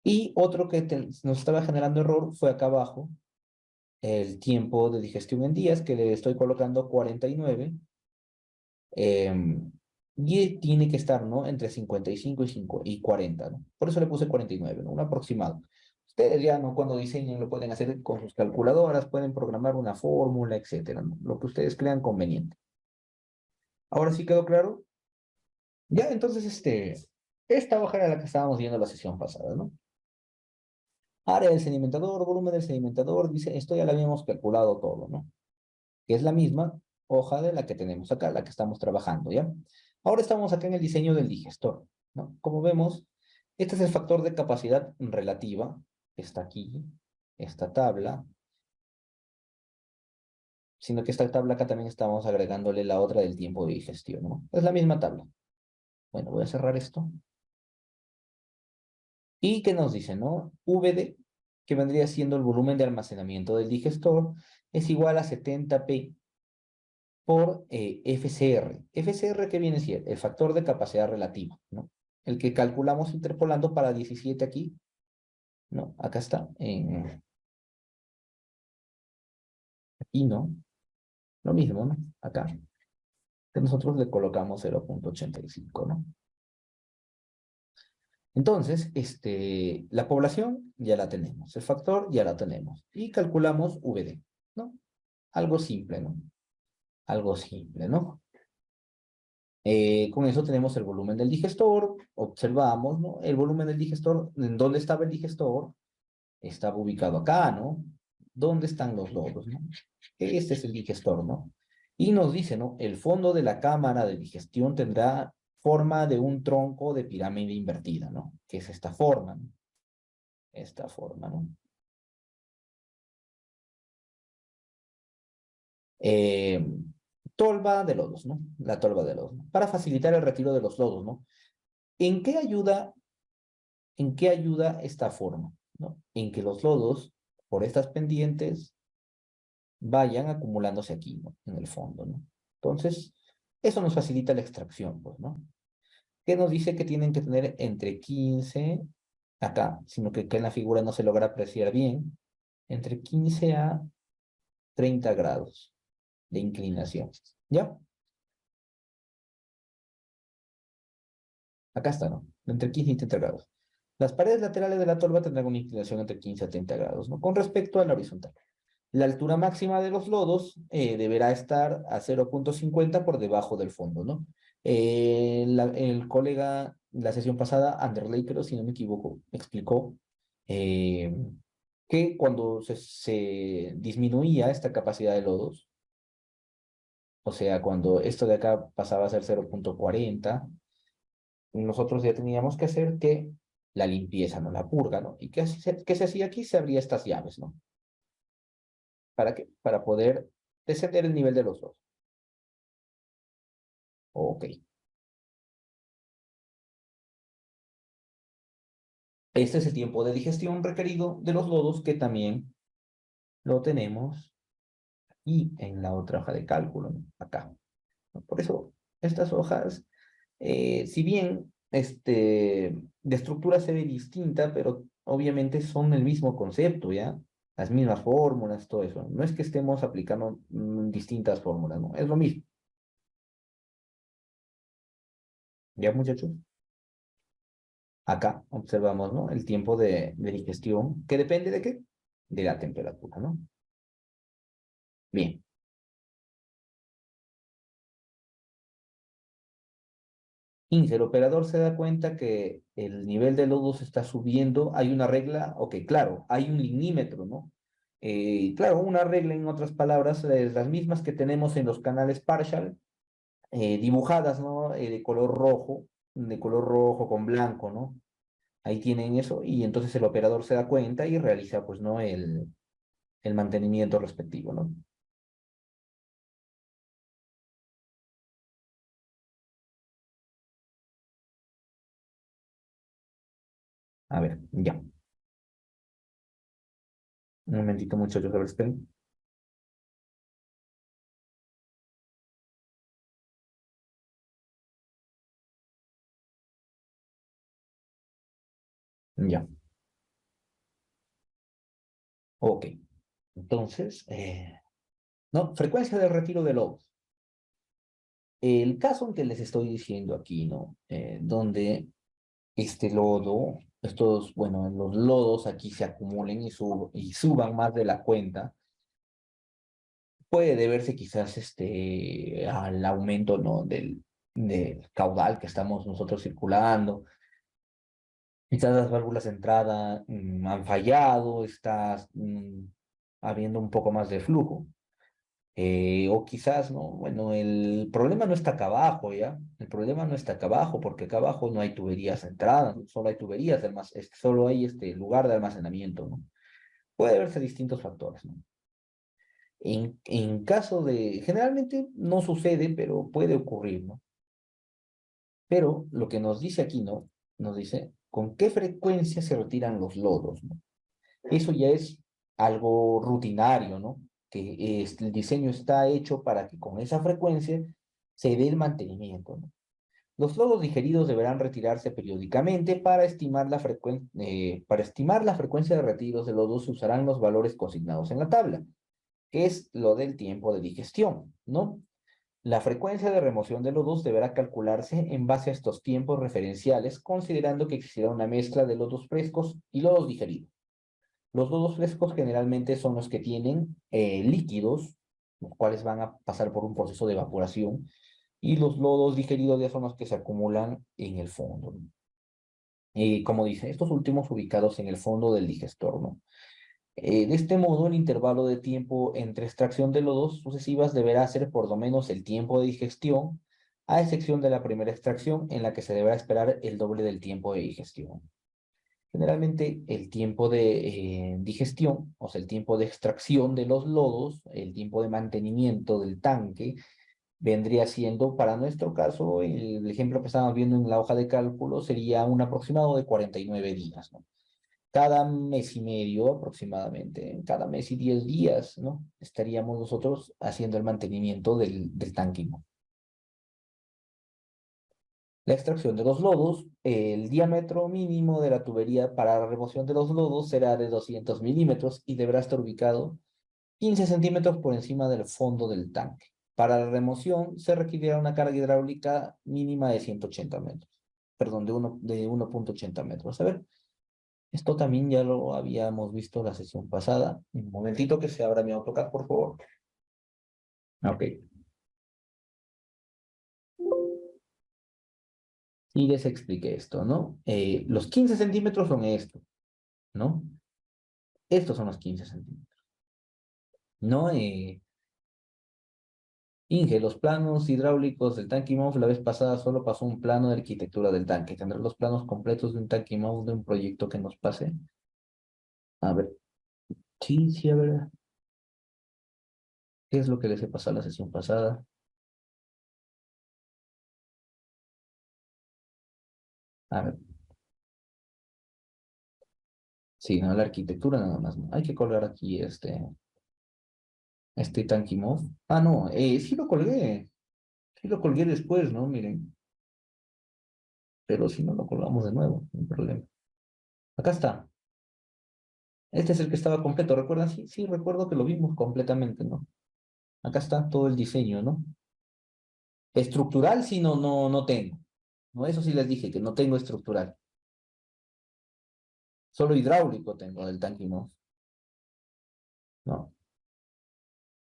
Y otro que nos estaba generando error fue acá abajo, el tiempo de digestión en días, que le estoy colocando 49, y tiene que estar, ¿no? Entre 55 y 40, ¿no? Por eso le puse 49, ¿no? Un aproximado. Ustedes ya, ¿no? Cuando diseñen lo pueden hacer con sus calculadoras, pueden programar una fórmula, etcétera, ¿no? Lo que ustedes crean conveniente. Ahora sí quedó claro. Ya, entonces, esta hoja era la que estábamos viendo la sesión pasada, ¿no? Área del sedimentador, volumen del sedimentador, dice, esto ya lo habíamos calculado todo, ¿no? Que es la misma hoja de la que tenemos acá, la que estamos trabajando, ¿ya? Ahora estamos acá en el diseño del digestor, ¿no? Como vemos, este es el factor de capacidad relativa, está aquí, esta tabla, sino que esta tabla acá también estamos agregándole la otra del tiempo de digestión, ¿no? Es la misma tabla. Bueno, voy a cerrar esto. ¿Y qué nos dice, no? VD, que vendría siendo el volumen de almacenamiento del digestor, es igual a 70P por FCR. FCR, ¿qué viene siendo? El factor de capacidad relativa, ¿no? El que calculamos interpolando para 17 aquí, ¿no? Acá está, aquí, ¿no? Lo mismo, ¿no? Acá. Que nosotros le colocamos 0,85, ¿no? Entonces, la población ya la tenemos, el factor ya la tenemos. Y calculamos VD, ¿no? Algo simple, ¿no? Algo simple, ¿no? Con eso tenemos el volumen del digestor, observamos, ¿no? El volumen del digestor, ¿en dónde estaba el digestor? Estaba ubicado acá, ¿no? ¿Dónde están los lodos, no? Este es el digestor, ¿no? Y nos dice, ¿no? El fondo de la cámara de digestión tendrá forma de un tronco de pirámide invertida, ¿no? Que es esta forma, ¿no? Esta forma, ¿no? Eh, tolva de lodos, ¿no? La tolva de lodos, ¿no? Para facilitar el retiro de los lodos, ¿no? ¿En qué ayuda esta forma? ¿No? En que los lodos, por estas pendientes, vayan acumulándose aquí, ¿no? En el fondo, ¿no? Entonces, eso nos facilita la extracción, pues, ¿no? que nos dice que tienen que tener entre 15, acá, sino que en la figura no se logra apreciar bien, entre 15 a 30 grados de inclinación. ¿Ya? Acá está, ¿no? Entre 15 y 30 grados. Las paredes laterales de la tolva tendrán una inclinación entre 15 a 30 grados, ¿no? Con respecto a la horizontal. La altura máxima de los lodos deberá estar a 0,50 por debajo del fondo, ¿no? El colega, la sesión pasada, Anderley, creo, si no me equivoco, explicó eh, que cuando se disminuía esta capacidad de lodos, o sea, cuando esto de acá pasaba a ser 0,40, nosotros ya teníamos que hacer que la limpieza, ¿no? La purga, ¿no? ¿Y qué se hacía aquí? Se abría estas llaves, ¿no? ¿Para qué? Para poder descender el nivel de los lodos. Ok. Este es el tiempo de digestión requerido de los lodos que también lo tenemos y en la otra hoja de cálculo, ¿no? Acá. Por eso, estas hojas, si bien de estructura se ve distinta, pero obviamente son el mismo concepto, ¿ya? Las mismas fórmulas, todo eso. No es que estemos aplicando distintas fórmulas, ¿no? Es lo mismo. ¿Ya, muchachos? Acá observamos, ¿no? El tiempo de digestión, que depende de qué? De la temperatura, ¿no? Bien. 15. El operador se da cuenta que el nivel de lodos está subiendo. Hay una regla, ok, claro, hay un linímetro, ¿no? Claro, una regla, en otras palabras, las mismas que tenemos en los canales partial, dibujadas, ¿no? De color rojo con blanco, ¿no? Ahí tienen eso, y entonces el operador se da cuenta y realiza, pues, ¿no? El mantenimiento respectivo, ¿no? A ver, ya. Un momentito, muchachos, a ver, esperen. Ya, ok. Entonces, no, frecuencia de retiro de lodos. El caso en que les estoy diciendo aquí, ¿no? Donde este lodo, bueno, los lodos aquí se acumulen y suban más de la cuenta, puede deberse quizás al aumento, ¿no? Del caudal que estamos nosotros circulando. Quizás las válvulas de entrada han fallado, está habiendo un poco más de flujo. O quizás, ¿no? Bueno, el problema no está acá abajo, ¿ya? El problema no está acá abajo, porque acá abajo no hay tuberías de entrada, ¿no? Solo hay tuberías solo hay este lugar de almacenamiento, ¿no? Puede haberse distintos factores, ¿no? En caso generalmente no sucede, pero puede ocurrir, ¿no? Pero lo que nos dice aquí, ¿no? Nos dice con qué frecuencia se retiran los lodos, ¿no? Eso ya es algo rutinario, ¿no? Que el diseño está hecho para que con esa frecuencia se dé el mantenimiento, ¿no? Los lodos digeridos deberán retirarse periódicamente para estimar la frecuencia de retiros de lodos se usarán los valores consignados en la tabla, que es lo del tiempo de digestión, ¿no? La frecuencia de remoción de lodos deberá calcularse en base a estos tiempos referenciales, considerando que existirá una mezcla de lodos frescos y lodos digeridos. Los lodos frescos generalmente son los que tienen líquidos, los cuales van a pasar por un proceso de evaporación, y los lodos digeridos ya son los que se acumulan en el fondo, ¿no? Como dice, estos últimos ubicados en el fondo del digestor, ¿no? De este modo, el intervalo de tiempo entre extracción de lodos sucesivas deberá ser por lo menos el tiempo de digestión, a excepción de la primera extracción, en la que se deberá esperar el doble del tiempo de digestión. Generalmente el tiempo de digestión, o sea, el tiempo de extracción de los lodos, el tiempo de mantenimiento del tanque, vendría siendo, para nuestro caso, el ejemplo que estábamos viendo en la hoja de cálculo, sería un aproximado de 49 días, ¿no? Cada mes y medio aproximadamente, cada mes y 10 días, ¿no? Estaríamos nosotros haciendo el mantenimiento del tanque, ¿no? La extracción de los lodos, el diámetro mínimo de la tubería para la remoción de los lodos será de 200 milímetros y deberá estar ubicado 15 centímetros por encima del fondo del tanque. Para la remoción se requerirá una carga hidráulica mínima de 180 metros, perdón, de 1,80 metros. A ver, esto también ya lo habíamos visto la sesión pasada. Un momentito que se abra mi AutoCAD, por favor. Ok. Y les expliqué esto, ¿no? Los 15 centímetros son esto, ¿no? Estos son los 15 centímetros, ¿no? Inge, los planos hidráulicos del tanque IMOF la vez pasada solo pasó un plano de arquitectura del tanque. ¿Tendrá los planos completos de un tanque IMOF de un proyecto que nos pase? A ver, sí, sí, a ver, ¿qué es lo que les he pasado la sesión pasada? A ver, sí, no, la arquitectura nada más, ¿no? Hay que colgar aquí este tanque IMOF. Ah, no, sí lo colgué después, ¿no? Miren, pero si no lo colgamos de nuevo, no hay problema. Acá está. Este es el que estaba completo, ¿recuerdan? Sí, sí, recuerdo que lo vimos completamente, ¿no? Acá está todo el diseño, ¿no? Estructural, sí, no tengo. No, eso sí les dije, que no tengo estructural. Solo hidráulico tengo del tanque, no. No.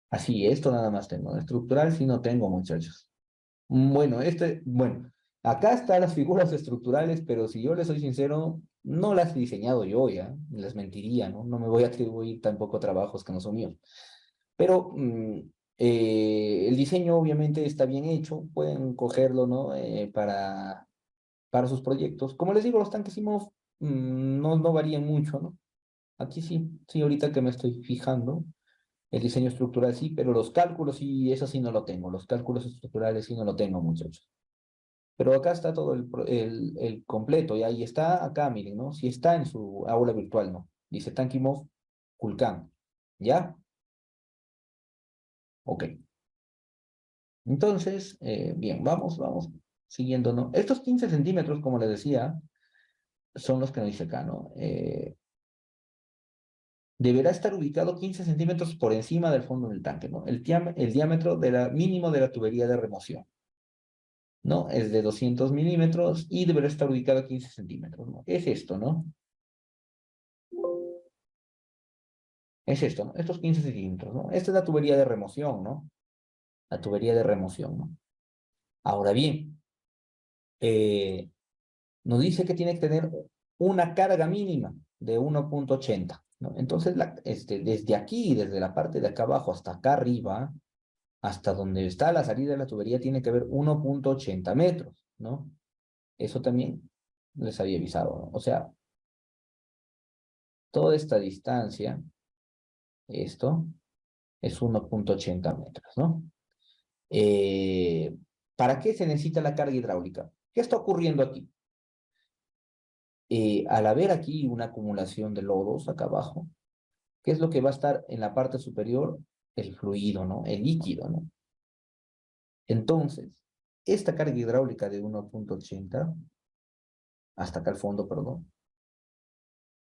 Así, esto nada más tengo. Estructural sí no tengo, muchachos. Bueno, bueno, acá están las figuras estructurales, pero si yo les soy sincero, no las he diseñado yo ya. Les mentiría, ¿no? No me voy a atribuir tampoco trabajos que no son míos. Pero el diseño obviamente está bien hecho, pueden cogerlo, ¿no? Para sus proyectos. Como les digo, los tanques IMOV no varían mucho, ¿no? Aquí sí, sí, ahorita que me estoy fijando, el diseño estructural sí, pero los cálculos sí, eso sí no lo tengo. Los cálculos estructurales sí no lo tengo, muchachos. Pero acá está todo el completo, y ahí está, acá, miren, ¿no? Si está en su aula virtual, ¿no? Dice Tankimov Kulkan. ¿Ya? Ok. Entonces, bien, vamos siguiendo, ¿no? Estos 15 centímetros, como les decía, son los que nos dice acá, ¿no? Deberá estar ubicado 15 centímetros por encima del fondo del tanque, ¿no? El diámetro mínimo de la tubería de remoción, ¿no? Es de 200 milímetros y deberá estar ubicado a 15 centímetros, ¿no? Es esto, ¿no? Es esto, ¿no? Estos 15 centímetros, ¿no? Esta es la tubería de remoción, ¿no? La tubería de remoción, ¿no? Ahora bien, eh, nos dice que tiene que tener una carga mínima de 1,80, ¿no? Entonces, desde aquí, desde la parte de acá abajo hasta acá arriba, hasta donde está la salida de la tubería, tiene que haber 1,80 metros, ¿no? Eso también les había avisado, ¿no? O sea, toda esta distancia, esto, es 1,80 metros, ¿no? Eh, ¿Para qué se necesita la carga hidráulica? ¿Qué está ocurriendo aquí? Al haber aquí una acumulación de lodos acá abajo, ¿qué es lo que va a estar en la parte superior? El fluido, ¿no? El líquido, ¿no? Entonces, esta carga hidráulica de 1,80 hasta acá al fondo, perdón,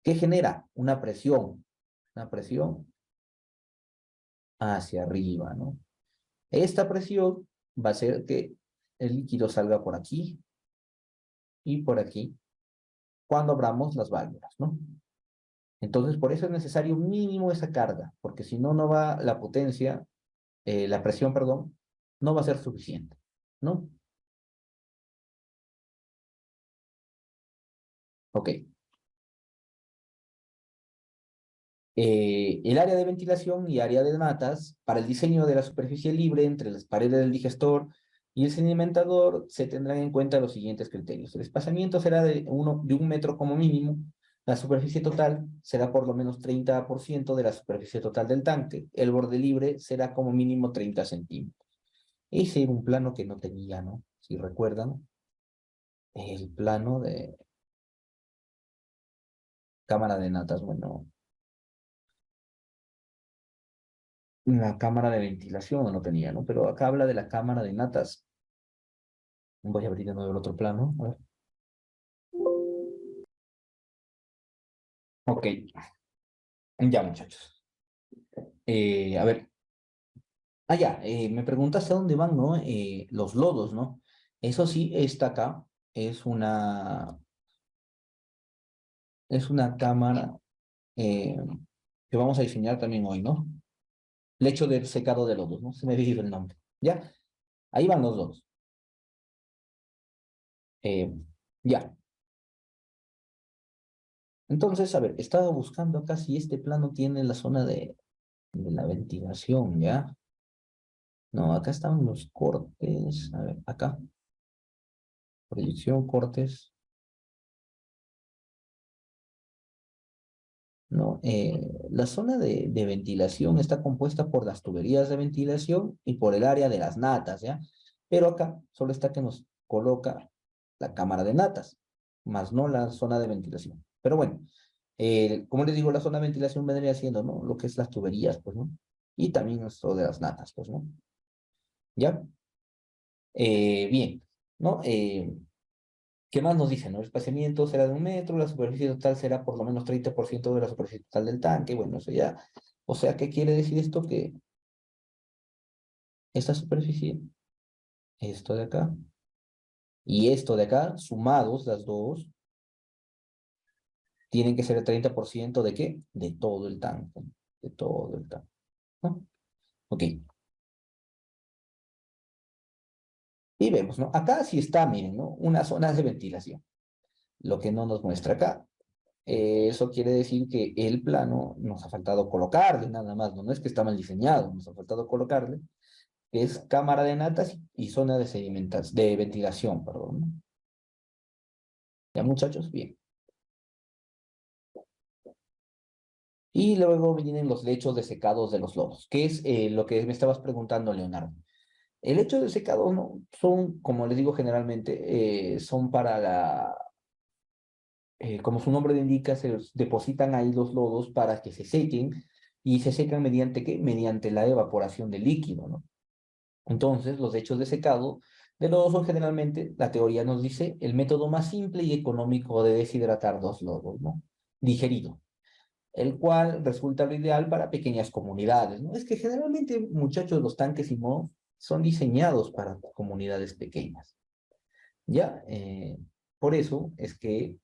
¿qué genera? Una presión hacia arriba, ¿no? Esta presión va a hacer que el líquido salga por aquí y por aquí cuando abramos las válvulas, ¿no? Entonces, por eso es necesario mínimo esa carga, porque si no, no va la potencia, la presión, perdón, no va a ser suficiente, ¿no? Ok. El área de ventilación y área de matas para el diseño de la superficie libre entre las paredes del digestor y el sedimentador se tendrán en cuenta los siguientes criterios. El espaciamiento será de 1 metro como mínimo. La superficie total será por lo menos 30% de la superficie total del tanque. El borde libre será como mínimo 30 centímetros. Ese era un plano que no tenía, ¿no? Si recuerdan, el plano de cámara de natas, bueno, la cámara de ventilación no tenía, ¿no? Pero acá habla de la cámara de natas. Voy a abrir de nuevo el otro plano. A ver. Ok, ya muchachos. A ver, ya, me preguntaste a dónde van, ¿no? Los lodos, ¿no? Eso sí, esta acá es es una cámara eh, que vamos a diseñar también hoy, ¿no? Lecho de secado de lodos, ¿no? Se me vive el nombre. ¿Ya? Ahí van los lodos. Eh, ya. Entonces, a ver, estaba buscando acá si este plano tiene la zona de la ventilación, ¿ya? No, acá están los cortes. A ver, acá. Proyección, cortes. ¿No? La zona de ventilación está compuesta por las tuberías de ventilación y por el área de las natas, ¿ya? Pero acá solo está que nos coloca la cámara de natas, más no la zona de ventilación. Pero bueno, como les digo, la zona de ventilación vendría siendo, ¿no? Lo que es las tuberías, pues, ¿no? Y también esto de las natas, pues, ¿no? ¿Ya? Bien, ¿no? ¿Qué más nos dice, no? El espaciamiento será de 1 metro, la superficie total será por lo menos 30% de la superficie total del tanque. Bueno, eso ya. O sea, ¿qué quiere decir esto? Que esta superficie, esto de acá, y esto de acá, sumados las dos, tienen que ser el 30% ¿de qué? De todo el tanque. De todo el tanque, ¿no? Ok. Y vemos, ¿no? Acá sí está, miren, ¿no? Una zona de ventilación. Lo que no nos muestra acá. Eso quiere decir que el plano nos ha faltado colocarle nada más, no, no es que está mal diseñado, nos ha faltado colocarle, que es cámara de natas y zona de sedimentas, de ventilación, perdón, ¿no? Ya muchachos, bien. Y luego vienen los lechos de secados de los lodos, que es lo que me estabas preguntando, Leonardo. El lecho de secado no son, como les digo generalmente, son para como su nombre lo indica, se depositan ahí los lodos para que se sequen y se secan mediante ¿qué? Mediante la evaporación del líquido, ¿no? Entonces, los hechos de secado de lodos son generalmente, la teoría nos dice, el método más simple y económico de deshidratar los lodos, ¿no? Digerido, el cual resulta lo ideal para pequeñas comunidades, ¿no? Es que generalmente, muchachos, los tanques IMO son diseñados para comunidades pequeñas, ¿ya? Por eso es que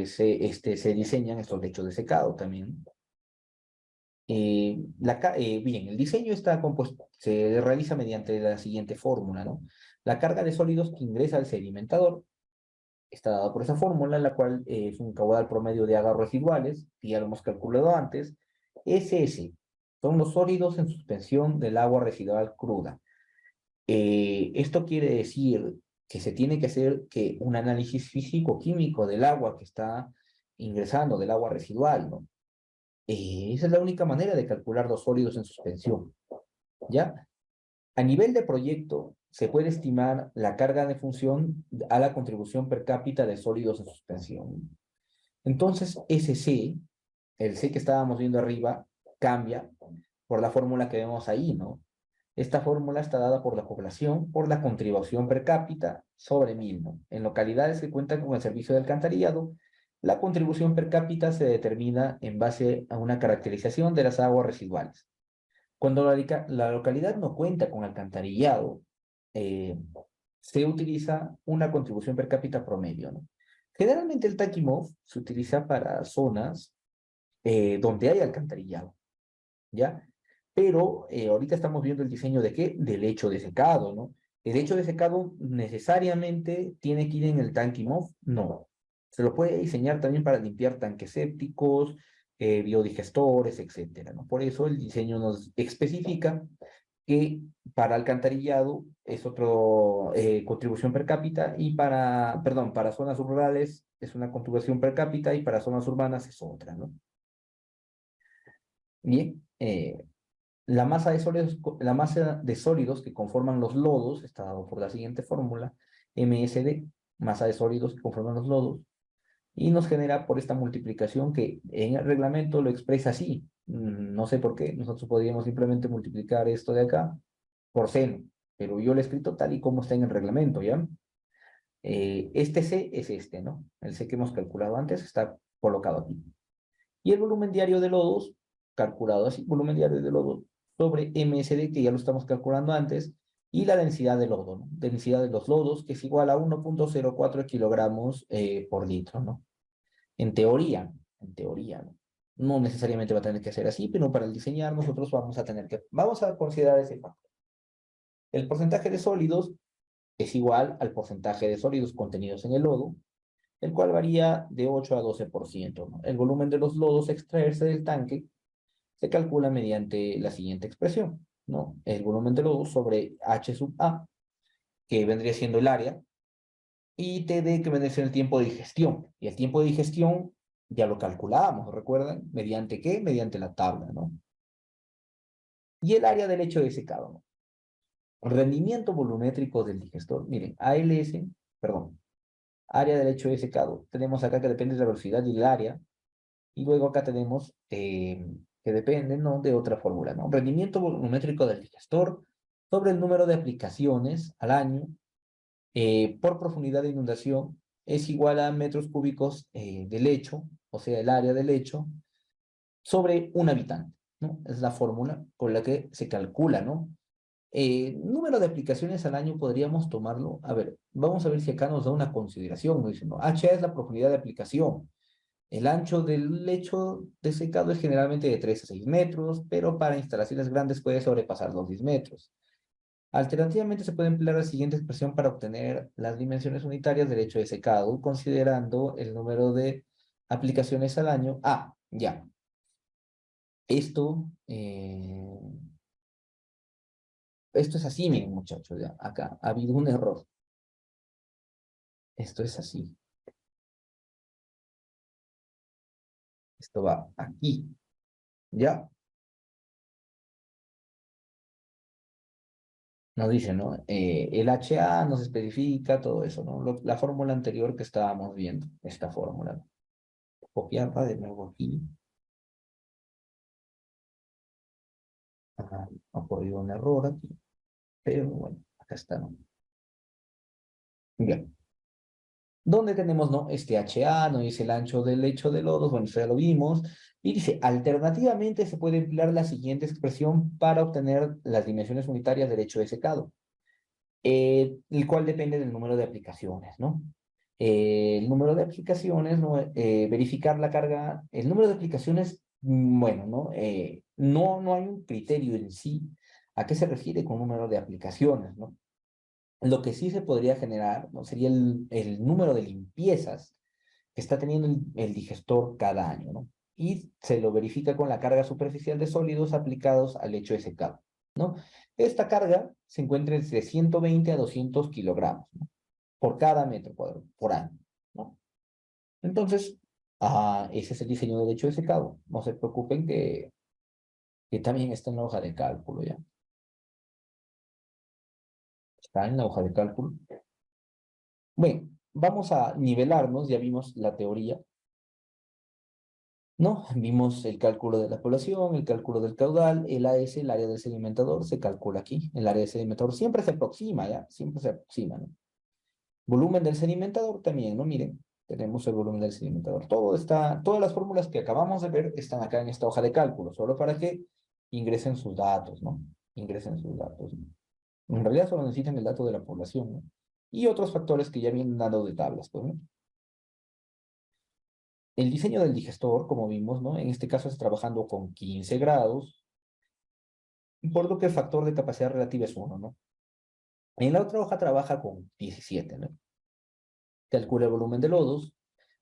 se diseñan estos lechos de secado también. Bien, el diseño está compuesto, se realiza mediante la siguiente fórmula, ¿no? La carga de sólidos que ingresa al sedimentador está dada por esa fórmula, la cual es un caudal promedio de agarros residuales, que ya lo hemos calculado antes. SS son los sólidos en suspensión del agua residual cruda. Esto quiere decir que se tiene que hacer un análisis físico-químico del agua que está ingresando, del agua residual, ¿no? Esa es la única manera de calcular los sólidos en suspensión, ¿ya? A nivel de proyecto, se puede estimar la carga de función a la contribución per cápita de sólidos en suspensión. Entonces, ese C, el C que estábamos viendo arriba, cambia por la fórmula que vemos ahí, ¿no? Esta fórmula está dada por la población por la contribución per cápita sobre 1000, ¿no? En localidades que cuentan con el servicio de alcantarillado, la contribución per cápita se determina en base a una caracterización de las aguas residuales. Cuando la localidad no cuenta con alcantarillado, eh, se utiliza una contribución per cápita promedio, ¿no? Generalmente el Takimov se utiliza para zonas donde hay alcantarillado, ¿ya? Pero ahorita estamos viendo el diseño de qué? Del lecho de secado, ¿no? ¿El lecho de secado necesariamente tiene que ir en el tanque MOF? No. Se lo puede diseñar también para limpiar tanques sépticos, biodigestores, etcétera, ¿no? Por eso el diseño nos especifica que para alcantarillado es otro contribución per cápita y perdón, para zonas rurales es una contribución per cápita y para zonas urbanas es otra, ¿no? Bien, la masa de sólidos que conforman los lodos está dado por la siguiente fórmula, MSD, masa de sólidos que conforman los lodos, y nos genera por esta multiplicación que en el reglamento lo expresa así. No sé por qué, nosotros podríamos simplemente multiplicar esto de acá por seno. pero yo lo he escrito tal y como está en el reglamento, ¿ya? Este C es este, ¿no? El C que hemos calculado antes está colocado aquí. Y el volumen diario de lodos, calculado así, volumen diario de lodo sobre MSD, que ya lo estamos calculando antes, y la densidad de lodo, ¿no? Densidad de los lodos, que es igual a 1,04 kilogramos por litro, ¿no? En teoría, ¿no? No necesariamente va a tener que ser así, pero para el diseñar nosotros vamos a considerar ese factor. El porcentaje de sólidos es igual al porcentaje de sólidos contenidos en el lodo, el cual varía de 8 a 12%, ¿no? El volumen de los lodos a extraerse del tanque se calcula mediante la siguiente expresión, ¿no? El volumen de lodo sobre H sub A, que vendría siendo el área, y TD, que vendría siendo el tiempo de digestión. Y el tiempo de digestión ya lo calculábamos, ¿recuerdan? ¿Mediante qué? Mediante la tabla, ¿no? Y el área del hecho de secado, ¿no? Rendimiento volumétrico del digestor. Miren, ALS, perdón, área del hecho de secado. Tenemos acá que depende de la velocidad y el área. Y luego acá tenemos que depende, ¿no? De otra fórmula, ¿no? Rendimiento volumétrico del digestor sobre el número de aplicaciones al año por profundidad de inundación es igual a metros cúbicos de lecho, o sea, el área del lecho, sobre un habitante, ¿no? Es la fórmula con la que se calcula, ¿no? Número de aplicaciones al año podríamos tomarlo. A ver, vamos a ver si acá nos da una consideración. Nos dice, no, HA es la profundidad de aplicación. El ancho del lecho de secado es generalmente de 3 a 6 metros, pero para instalaciones grandes puede sobrepasar los 10 metros. Alternativamente se puede emplear la siguiente expresión para obtener las dimensiones unitarias del lecho de secado, considerando el número de aplicaciones al año. Ah, ya. Esto, esto es así, miren muchachos, ya. Acá ha habido un error. Esto es así. Esto va aquí. ¿Ya? Nos dice, ¿no? El HA nos especifica todo eso, ¿no? La fórmula anterior que estábamos viendo, esta fórmula, ¿no? Copiarla de nuevo aquí. Ha ocurrido un error aquí, pero bueno, acá está, ¿no? Bien. ¿Dónde tenemos, no? Este HA, no dice el ancho del lecho de lodos, bueno, eso ya lo vimos. Y dice, alternativamente se puede emplear la siguiente expresión para obtener las dimensiones unitarias del lecho de secado. El cual depende del número de aplicaciones, ¿no? El número de aplicaciones, ¿no? Verificar la carga, el número de aplicaciones, bueno, ¿no? No hay un criterio en sí a qué se refiere con número de aplicaciones, ¿no? Lo que sí se podría generar, ¿no? Sería el número de limpiezas que está teniendo el digestor cada año, ¿no? Y se lo verifica con la carga superficial de sólidos aplicados al lecho de secado, ¿no? Esta carga se encuentra entre 120 a 200 kilogramos, ¿no? Por cada metro cuadrado, por año, ¿no? Entonces, ese es el diseño del lecho de secado. No se preocupen que también está en la hoja de cálculo, ¿ya? Está en la hoja de cálculo. Bueno, vamos a nivelarnos, ya vimos la teoría, ¿no? Vimos el cálculo de la población, el cálculo del caudal, el AS, el área del sedimentador, se calcula aquí. El área del sedimentador siempre se aproxima, ¿ya? Siempre se aproxima, ¿no? Volumen del sedimentador también, ¿no? Miren, tenemos el volumen del sedimentador. Todas las fórmulas que acabamos de ver están acá en esta hoja de cálculo, solo para que ingresen sus datos, ¿no? Ingresen sus datos, ¿no? En realidad solo necesitan el dato de la población, ¿no? Y otros factores que ya vienen dando de tablas, pues, ¿no? El diseño del digestor, como vimos, ¿no? En este caso está trabajando con 15 grados, por lo que el factor de capacidad relativa es 1, ¿no? En la otra hoja trabaja con 17, ¿no? Calcula el volumen de lodos,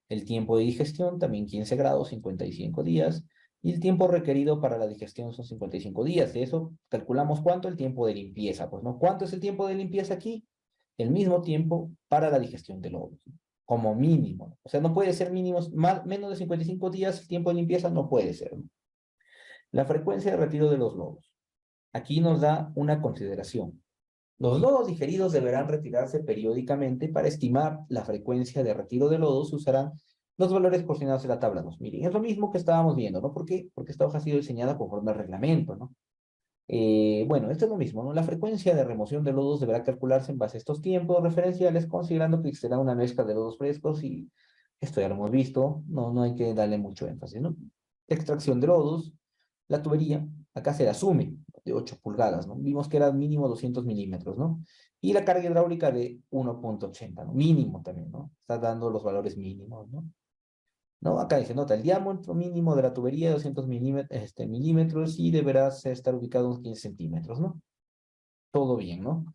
el tiempo de digestión, también 15 grados, 55 días, y el tiempo requerido para la digestión son 55 días. De eso calculamos cuánto el tiempo de limpieza, pues, ¿no? ¿Cuánto es el tiempo de limpieza aquí? El mismo tiempo para la digestión de lodos, ¿no? Como mínimo, ¿no? O sea, no puede ser mínimo, menos de 55 días el tiempo de limpieza, no puede ser, ¿no? La frecuencia de retiro de los lodos. Aquí nos da una consideración. Los lodos digeridos deberán retirarse periódicamente. Para estimar la frecuencia de retiro de lodos se usarán los valores proporcionados en la tabla 2. Miren, es lo mismo que estábamos viendo, ¿no? ¿Por qué? Porque esta hoja ha sido diseñada conforme al reglamento, ¿no? Bueno, esto es lo mismo, ¿no? La frecuencia de remoción de lodos deberá calcularse en base a estos tiempos referenciales, considerando que será una mezcla de lodos frescos y esto ya lo hemos visto, no hay que darle mucho énfasis, ¿no? Extracción de lodos, la tubería, acá se asume de 8 pulgadas, ¿no? Vimos que era mínimo 200 milímetros, ¿no? Y la carga hidráulica de 1,80, ¿no? Mínimo también, ¿no? Está dando los valores mínimos, ¿no? ¿No? Acá dice, nota, el diámetro mínimo de la tubería de 200 milímetros y deberá estar ubicado unos 15 centímetros, ¿no? Todo bien, ¿no?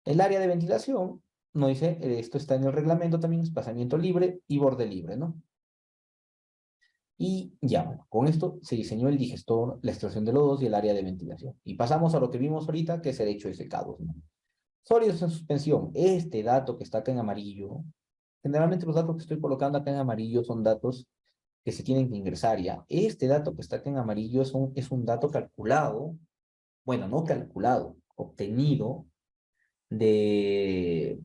El área de ventilación, no dice, esto está en el reglamento también, espaciamiento libre y borde libre, ¿no? Y ya, bueno, con esto se diseñó el digestor, la extracción de lodos y el área de ventilación. Y pasamos a lo que vimos ahorita, que es el hecho de secado, ¿no? Sólidos en suspensión. Este dato que está acá en amarillo, generalmente los datos que estoy colocando acá en amarillo son datos que se tienen que ingresar ya. Este dato que está acá en amarillo es un dato calculado, bueno, no calculado, obtenido de,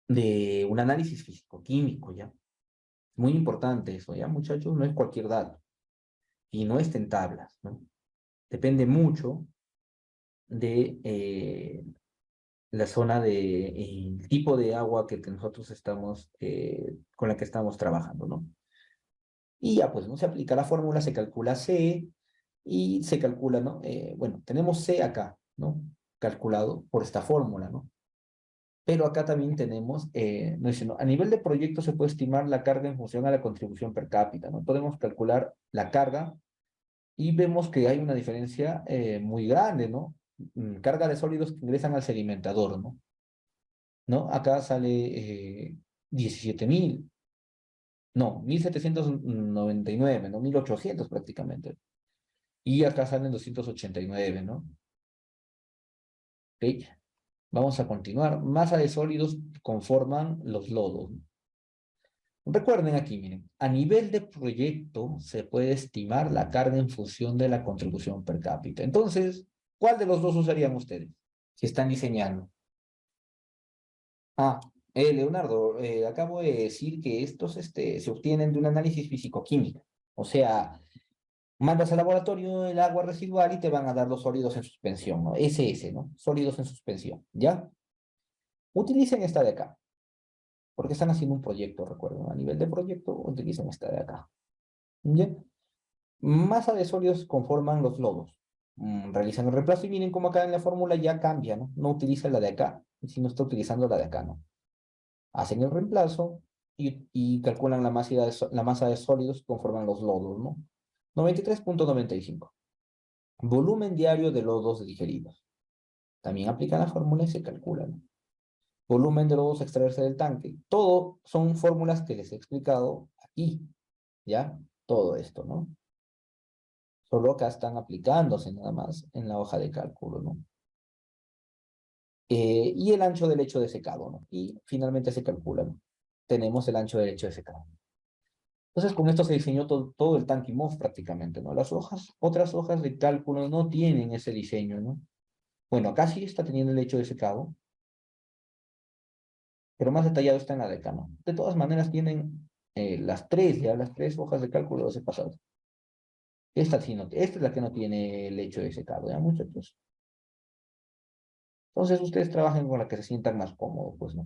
de un análisis físico-químico, ¿ya? Muy importante eso, ¿ya, muchachos? No es cualquier dato y no está en tablas, ¿no? Depende mucho de la zona de el tipo de agua que nosotros estamos, con la que estamos trabajando, ¿no? Y ya, pues, no se aplica la fórmula, se calcula C y se calcula, ¿no? Bueno, tenemos C acá, ¿no? Calculado por esta fórmula, ¿no? Pero acá también tenemos, no dice, ¿no? A nivel de proyecto se puede estimar la carga en función a la contribución per cápita, ¿no? Podemos calcular la carga y vemos que hay una diferencia muy grande, ¿no? Carga de sólidos que ingresan al sedimentador, ¿no? ¿No? Acá sale 17.000, no, 1.799, ¿no? 1.800 prácticamente. Y acá salen 289, ¿no? ¿Ok? Vamos a continuar. Masa de sólidos conforman los lodos. Recuerden aquí, miren, a nivel de proyecto se puede estimar la carga en función de la contribución per cápita. Entonces, ¿cuál de los dos usarían ustedes si están diseñando? Ah, Leonardo, acabo de decir que estos se obtienen de un análisis físico-químico. O sea, mandas al laboratorio el agua residual y te van a dar los sólidos en suspensión, ¿no? SS, ¿no? Sólidos en suspensión, ¿ya? Utilicen esta de acá, porque están haciendo un proyecto, recuerden, a nivel de proyecto, utilicen esta de acá, ¿ya? Masa de sólidos conforman los lodos. Realizan el reemplazo y miren cómo acá en la fórmula ya cambia, ¿no? No utiliza la de acá, sino está utilizando la de acá, ¿no? Hacen el reemplazo y calculan la masa de sólidos que conforman los lodos, ¿no? 93,95. Volumen diario de lodos digeridos. También aplican la fórmula y se calculan. Volumen de lodos a extraerse del tanque. Todo son fórmulas que les he explicado aquí, ¿ya? Todo esto, ¿no? Solo acá están aplicándose nada más en la hoja de cálculo, ¿no? Y el ancho del lecho de secado, ¿no? Y finalmente se calcula, ¿no? Tenemos el ancho del lecho de secado. Entonces, con esto se diseñó todo el tanque MOF prácticamente, ¿no? Otras hojas de cálculo no tienen ese diseño, ¿no? Bueno, acá sí está teniendo el lecho de secado, pero más detallado está en la de acá, ¿no? De todas maneras, tienen las tres hojas de cálculo de ese pasado. Esta sí no, esta es la que no tiene el lecho de secado, ¿ya, muchachos? Entonces, ustedes trabajen con la que se sientan más cómodos, pues, ¿no?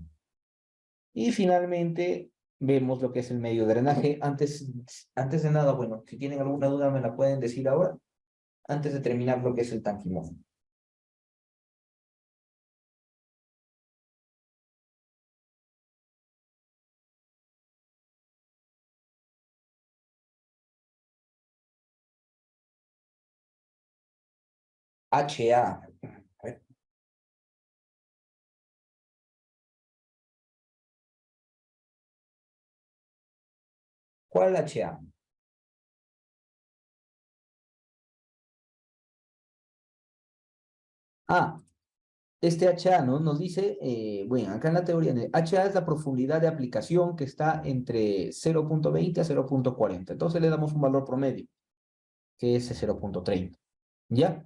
Y finalmente, vemos lo que es el medio drenaje. Antes de nada, bueno, si tienen alguna duda, me la pueden decir ahora, antes de terminar lo que es el tanque MOF. HA. A ver, ¿cuál HA? Ah, este HA, ¿no? Nos dice, bueno, acá en la teoría, HA es la profundidad de aplicación que está entre 0,20 a 0,40. Entonces le damos un valor promedio, que es 0,30. ¿Ya?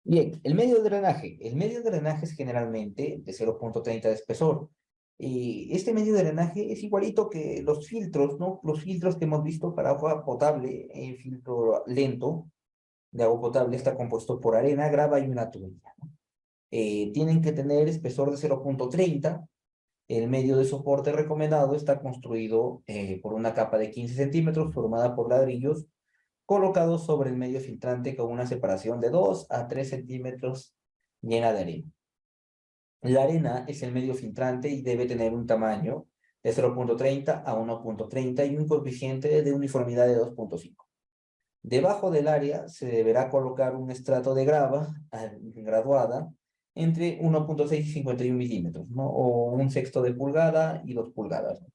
Bien, el medio de drenaje. El medio de drenaje es generalmente de 0,30 de espesor. Este medio de drenaje es igualito que los filtros, ¿no? Los filtros que hemos visto para agua potable, el filtro lento de agua potable está compuesto por arena, grava y una tubería, ¿no? Tienen que tener espesor de 0,30. El medio de soporte recomendado está construido por una capa de 15 centímetros formada por ladrillos colocados sobre el medio filtrante con una separación de 2 a 3 centímetros llena de arena. La arena es el medio filtrante y debe tener un tamaño de 0,30 a 1,30 y un coeficiente de uniformidad de 2,5. Debajo del área se deberá colocar un estrato de grava graduada entre 1,6 y 51 milímetros, ¿no? O un sexto de pulgada y 2 pulgadas, ¿no?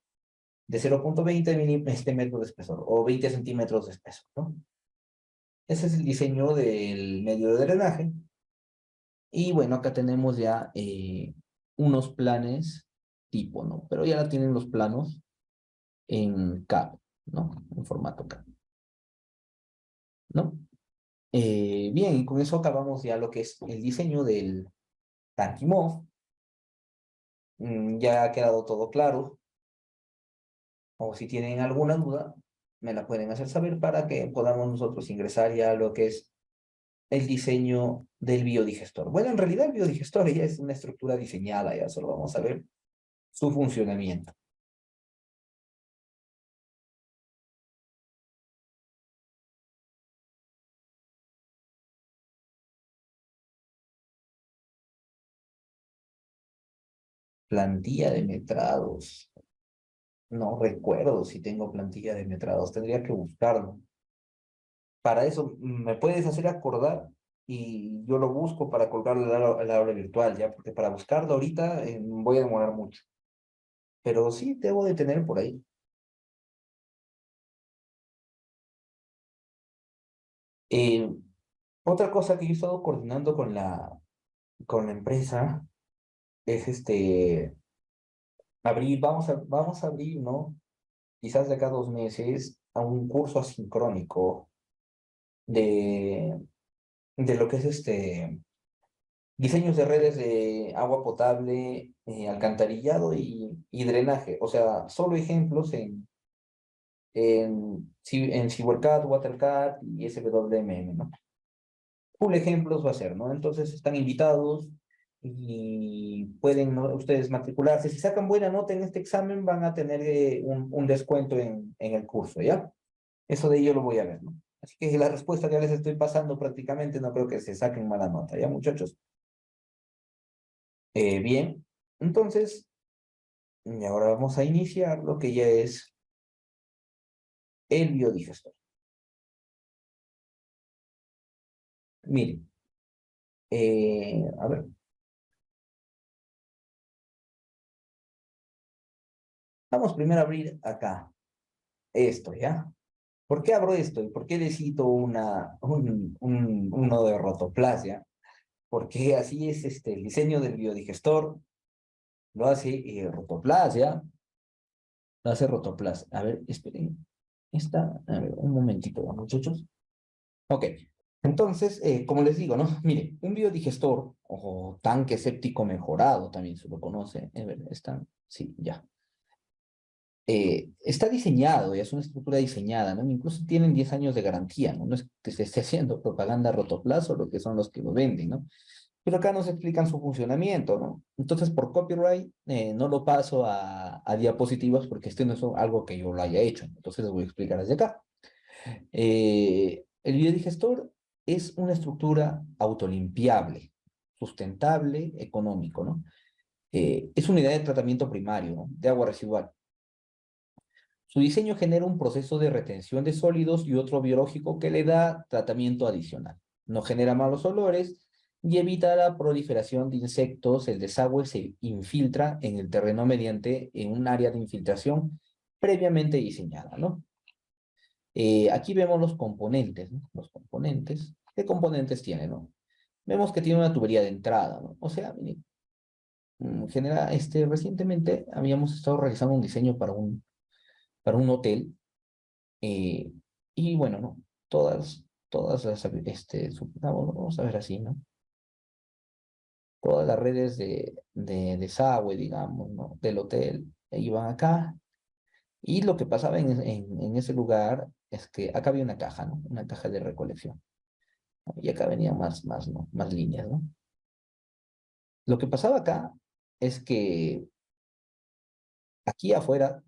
De 0,20 metros de espesor o 20 centímetros de espesor, ¿no? Ese es el diseño del medio de drenaje. Y bueno, acá tenemos ya unos planes tipo, ¿no? Pero ya tienen los planos en CAD, ¿no? En formato CAD, ¿no? Bien, y con eso acabamos ya lo que es el diseño del Tankimov. Ya ha quedado todo claro. O si tienen alguna duda, me la pueden hacer saber para que podamos nosotros ingresar ya a lo que es el diseño del biodigestor. Bueno, en realidad el biodigestor ya es una estructura diseñada, ya solo vamos a ver su funcionamiento. Plantilla de metrados. No recuerdo si tengo plantilla de metrados, tendría que buscarlo. Para eso, me puedes hacer acordar y yo lo busco para colgarlo al aula virtual, ¿ya? Porque para buscarlo ahorita voy a demorar mucho. Pero sí, debo de tener por ahí. Eh, Otra cosa que yo he estado coordinando con la empresa es vamos a abrir, ¿no? Quizás de acá a 2 meses, a un curso asincrónico de, de lo que es diseños de redes de agua potable, alcantarillado y drenaje. O sea, solo ejemplos en CyberCAD, WaterCAD y SWMM, ¿no? Full ejemplos va a ser, ¿no? Entonces están invitados y pueden, ¿no?, ustedes matricularse. Si sacan buena nota en este examen, van a tener un descuento en el curso, ¿ya? Eso de ello lo voy a ver, ¿no? Así que la respuesta que les estoy pasando prácticamente no creo que se saquen mala nota, ¿ya, muchachos? Bien, entonces, y ahora vamos a iniciar lo que ya es el biodigestor. Miren, a ver, vamos primero a abrir acá esto, ¿ya? ¿Por qué abro esto y por qué necesito uno de rotoplasia? Porque así es el diseño del biodigestor, lo hace rotoplasia, lo hace rotoplasia. A ver, esperen, a ver, un momentito, muchachos. Ok, entonces, como les digo, ¿no? Mire, un biodigestor o tanque séptico mejorado, también se lo conoce. A ver, sí, ya. Está diseñado, ya es una estructura diseñada, ¿no? Incluso tienen 10 años de garantía, ¿no? No es que se esté haciendo propaganda a rotoplazo, lo que son los que lo venden, ¿no? Pero acá nos explican su funcionamiento, ¿no? Entonces, por copyright, no lo paso a diapositivas porque no es algo que yo lo haya hecho. Entonces, les voy a explicar desde acá. El biodigestor es una estructura autolimpiable, sustentable, económico, ¿no? Es unidad de tratamiento primario, ¿no?, de agua residual. Su diseño genera un proceso de retención de sólidos y otro biológico que le da tratamiento adicional. No genera malos olores y evita la proliferación de insectos. El desagüe se infiltra en el terreno mediante un área de infiltración previamente diseñada, ¿no? Aquí vemos los componentes, ¿no? Los componentes. ¿Qué componentes tiene, no? Vemos que tiene una tubería de entrada, ¿no? O sea, miren, recientemente habíamos estado realizando un diseño para un hotel. eh, y bueno, ¿no? Todas las, vamos a ver así, ¿no? todas las redes de desagüe, digamos, ¿no? Del hotel, iban acá. Y lo que pasaba en ese lugar es que acá había una caja, ¿no? Una caja de recolección. Y acá venían ¿no? Más líneas, ¿no? Lo que pasaba acá es que aquí afuera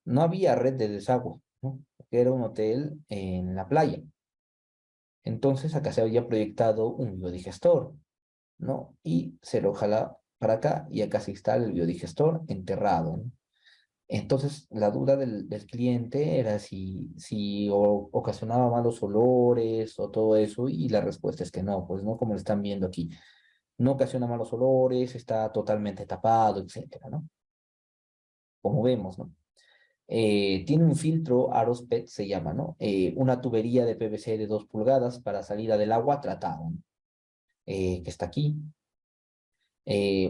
no había red de desagüe, ¿no? Porque era un hotel en la playa. Entonces acá se había proyectado un biodigestor, ¿no? Y se lo jala para acá y acá se instala el biodigestor enterrado, ¿no? Entonces, la duda del cliente era si ocasionaba malos olores o todo eso, y la respuesta es que no, pues no, como lo están viendo aquí. No ocasiona malos olores, está totalmente tapado, etcétera, ¿no? Como vemos, ¿no? Tiene un filtro Aros PET, se llama, ¿no? Una tubería de PVC de 2 pulgadas para salida del agua tratado, ¿no? Que está aquí.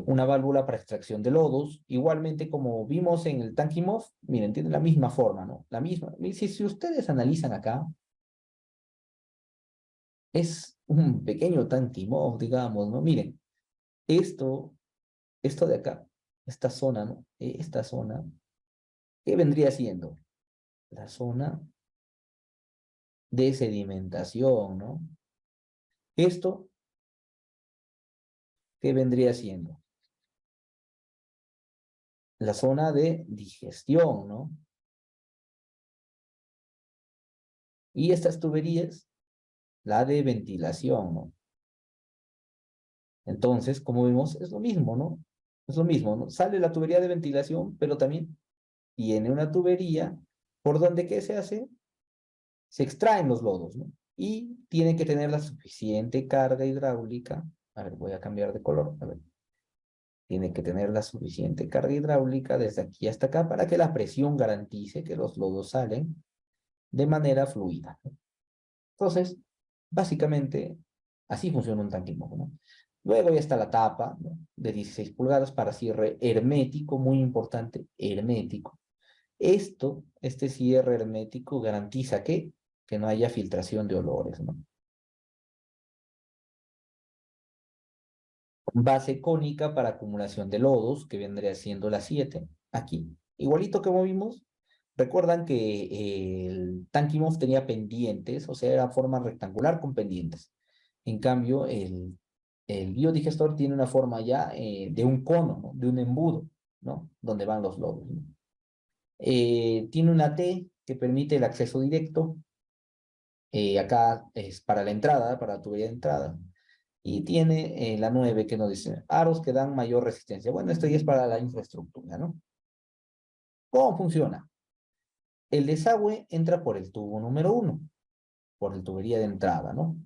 Una válvula para extracción de lodos, igualmente como vimos en el Tankimov, miren, tiene la misma forma, ¿no? La misma. Si ustedes analizan acá, es un pequeño Tankimov, digamos, ¿no? Miren, esto, esto de acá, esta zona, ¿no? Esta zona, ¿qué vendría siendo? La zona de sedimentación, ¿no? Esto, ¿qué vendría siendo? La zona de digestión, ¿no? Y estas tuberías, la de ventilación, ¿no? Entonces, como vemos, es lo mismo, ¿no? Es lo mismo, ¿no? Sale la tubería de ventilación, pero también tiene una tubería por donde, ¿qué se hace? Se extraen los lodos, ¿no? Y tiene que tener la suficiente carga hidráulica. A ver, voy a cambiar de color. A ver. Tiene que tener la suficiente carga hidráulica desde aquí hasta acá para que la presión garantice que los lodos salen de manera fluida, ¿no? Entonces, básicamente, así funciona un tanque híbrido, ¿no? Luego ya está la tapa, ¿no? De 16 pulgadas para cierre hermético, muy importante, hermético. Este cierre hermético garantiza que no haya filtración de olores, ¿no? Base cónica para acumulación de lodos, que vendría siendo la 7, aquí. Igualito que movimos, recuerdan que el Tankimov tenía pendientes, o sea, era forma rectangular con pendientes. En cambio, el biodigestor tiene una forma ya de un cono, ¿no? De un embudo, ¿no? Donde van los lodos, ¿no? Tiene una T que permite el acceso directo. Acá es para la entrada, para la tubería de entrada. Y tiene la 9 que nos dice aros que dan mayor resistencia. Bueno, esto ya es para la infraestructura, ¿no? ¿Cómo funciona? El desagüe entra por el tubo número 1, por la tubería de entrada, ¿no?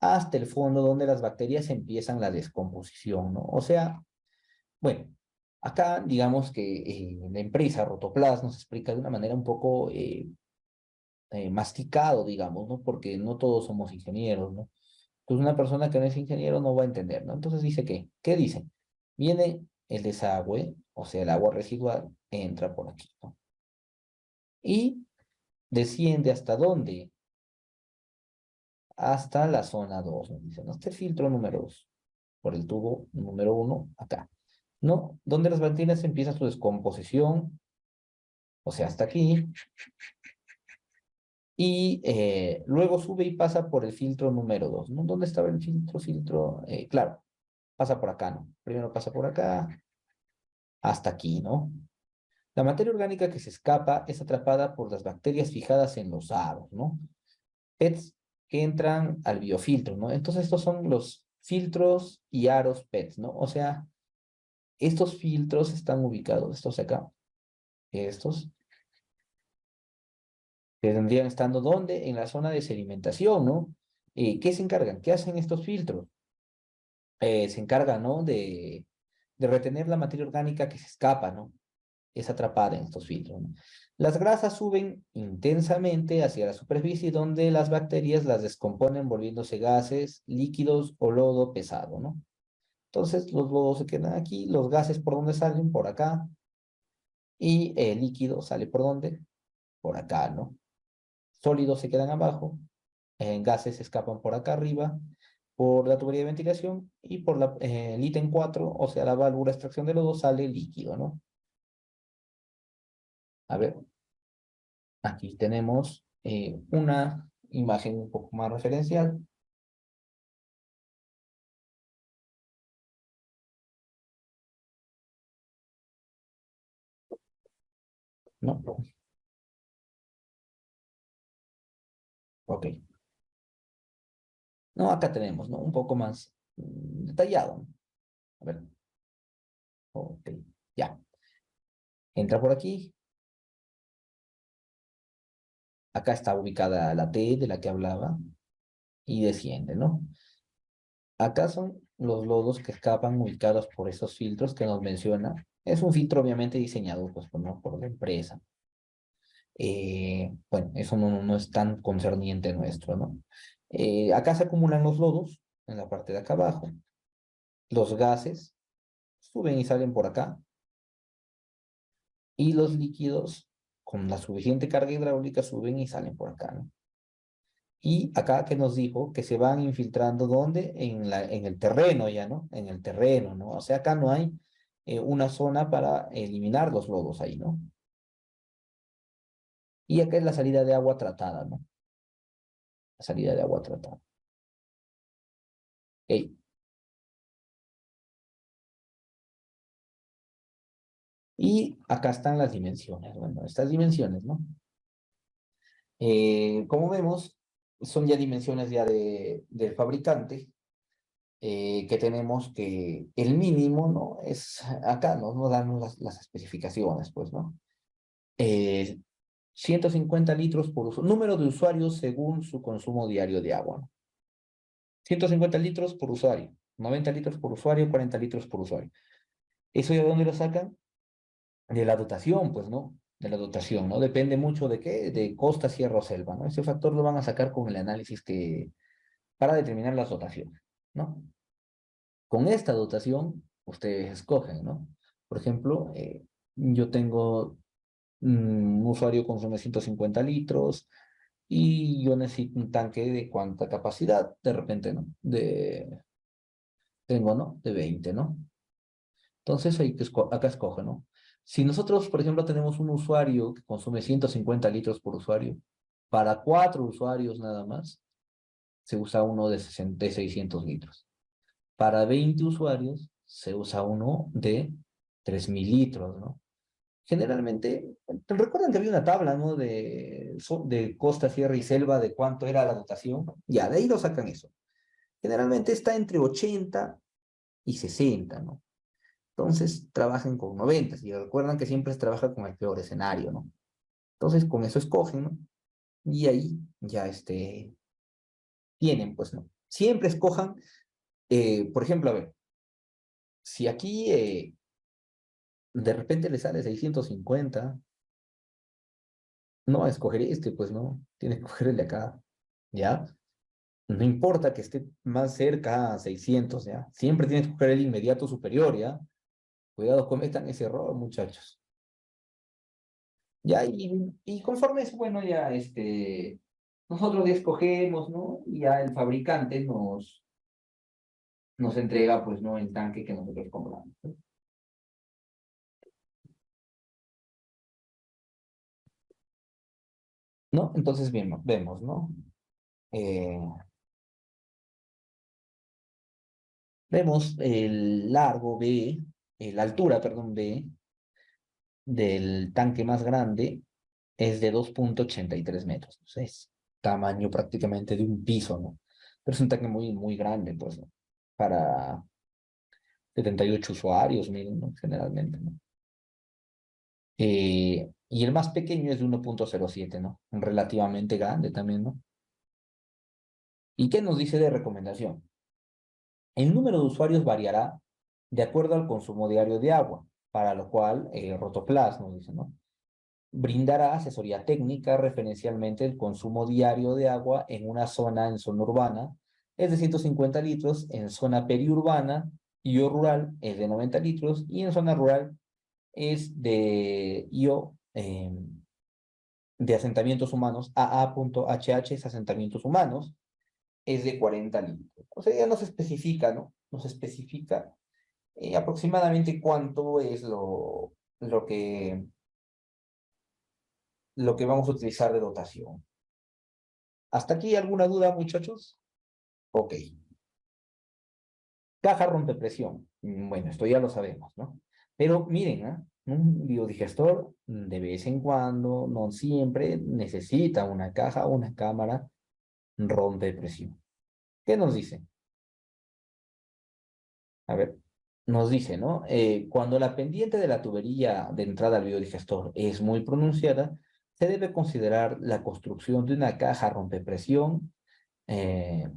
Hasta el fondo donde las bacterias empiezan la descomposición, ¿no? O sea, bueno, acá digamos que la empresa Rotoplas nos explica de una manera un poco masticado, digamos, ¿no? Porque no todos somos ingenieros, ¿no? Entonces una persona que no es ingeniero no va a entender, ¿no? Entonces dice que, ¿qué dice? Viene el desagüe, o sea, el agua residual, entra por aquí, ¿no? Y desciende hasta dónde? Hasta la zona 2, ¿no? Dice, ¿no? Este filtro número 2, por el tubo número 1, acá, ¿no? Donde las bacterias empiezan su descomposición, o sea, hasta aquí, y luego sube y pasa por el filtro número 2, ¿no? ¿Dónde estaba el filtro? Claro, pasa por acá, ¿no? Primero pasa por acá, hasta aquí, ¿no? La materia orgánica que se escapa es atrapada por las bacterias fijadas en los aros, ¿no? PETs que entran al biofiltro, ¿no? Entonces estos son los filtros y aros PETs, ¿no? O sea, estos filtros están ubicados, estos acá, estos, que tendrían estando ¿dónde? En la zona de sedimentación, ¿no? ¿Qué se encargan? ¿Qué hacen estos filtros? Se encargan, ¿no? De retener la materia orgánica que se escapa, ¿no? Es atrapada en estos filtros, ¿no? Las grasas suben intensamente hacia la superficie donde las bacterias las descomponen volviéndose gases, líquidos o lodo pesado, ¿no? Entonces los lodos se quedan aquí, los gases por donde salen, por acá, y el líquido sale por donde, por acá, ¿no? Sólidos se quedan abajo, gases se escapan por acá arriba, por la tubería de ventilación y por el ítem 4, o sea, la válvula de extracción de lodo, sale líquido, ¿no? A ver, aquí tenemos una imagen un poco más referencial, ¿no? Ok. No, acá tenemos, ¿no? Un poco más detallado. A ver, ok, ya. Entra por aquí. Acá está ubicada la T de la que hablaba y desciende, ¿no? Acá son los lodos que escapan ubicados por esos filtros que nos menciona. Es un filtro obviamente diseñado pues, ¿no? por la empresa. Bueno, eso no es tan concerniente nuestro, ¿no? Acá se acumulan los lodos en la parte de acá abajo. Los gases suben y salen por acá. Y los líquidos con la suficiente carga hidráulica suben y salen por acá, ¿no? Y acá que nos dijo que se van infiltrando, ¿dónde? En el terreno ya, ¿no? En el terreno, ¿no? O sea, acá no hay una zona para eliminar los lodos ahí, ¿no? Y acá es la salida de agua tratada, ¿no? La salida de agua tratada. Ok. Y acá están las dimensiones. Bueno, estas dimensiones, ¿no? Como vemos, son ya dimensiones ya del fabricante, que tenemos que el mínimo, ¿no? Es acá, ¿no? Nos dan las especificaciones, pues, ¿no? Eh, 150 litros por uso, número de usuarios según su consumo diario de agua, ¿no? 150 litros por usuario, 90 litros por usuario, 40 litros por usuario. ¿Eso de dónde lo sacan? De la dotación, pues, ¿no? De la dotación, ¿no? Depende mucho de qué, de costa, sierra o selva, ¿no? Ese factor lo van a sacar con el análisis para determinar las dotaciones, ¿no? Con esta dotación, ustedes escogen, ¿no? Por ejemplo, yo tengo un usuario consume 150 litros y yo necesito un tanque de cuánta capacidad, de repente, ¿no? Tengo, ¿no? De 20, ¿no? Entonces, acá escoge, ¿no? Si nosotros, por ejemplo, tenemos un usuario que consume 150 litros por usuario, para 4 usuarios nada más, se usa uno de 600 litros. Para 20 usuarios se usa uno de 3000 litros, ¿no? Generalmente, ¿te recuerdan que había una tabla, ¿no? De costa, sierra y selva de cuánto era la dotación? Ya, de ahí lo sacan eso. Generalmente está entre 80 y 60, ¿no? Entonces, trabajan con 90 y recuerdan que siempre se trabaja con el peor escenario, ¿no? Entonces, con eso escogen, ¿no? Y ahí ya tienen, pues, ¿no? Siempre escojan, por ejemplo, a ver, si aquí de repente le sale 650, no, escogeré este, pues no, tiene que coger el de acá, ¿ya? No importa que esté más cerca a 600, ¿ya? Siempre tienes que coger el inmediato superior, ¿ya? Cuidado, cometan ese error, muchachos. Ya, y conforme eso, bueno, ya nosotros ya escogemos, ¿no? Y ya el fabricante nos entrega, pues, ¿no? El tanque que nosotros compramos, ¿no? Entonces, bien, vemos, ¿no? Eh, Vemos el largo B, la altura, perdón, B del tanque más grande es de 2,83 metros. Entonces, tamaño prácticamente de un piso, ¿no? Pero es un tanque muy, muy grande, pues, ¿no? Para 78 usuarios, miren, ¿no? Generalmente, ¿no? Y el más pequeño es de 1,07, ¿no? Relativamente grande también, ¿no? ¿Y qué nos dice de recomendación? El número de usuarios variará de acuerdo al consumo diario de agua, para lo cual Rotoplas nos dice, ¿no? Brindará asesoría técnica referencialmente el consumo diario de agua en zona urbana, es de 150 litros, en zona periurbana y o rural es de 90 litros y en zona rural es de asentamientos humanos, AA.HH es asentamientos humanos, es de 40 litros. O sea, ya nos especifica, ¿no? Nos especifica aproximadamente cuánto es lo que vamos a utilizar de dotación. ¿Hasta aquí alguna duda, muchachos? Ok. Caja rompepresión. Bueno, esto ya lo sabemos, ¿no? Pero miren, ¿ah? Un biodigestor de vez en cuando, no siempre, necesita una caja o una cámara rompepresión. ¿Qué nos dice? A ver, nos dice, ¿no? Cuando la pendiente de la tubería de entrada al biodigestor es muy pronunciada, se debe considerar la construcción de una caja rompepresión eh,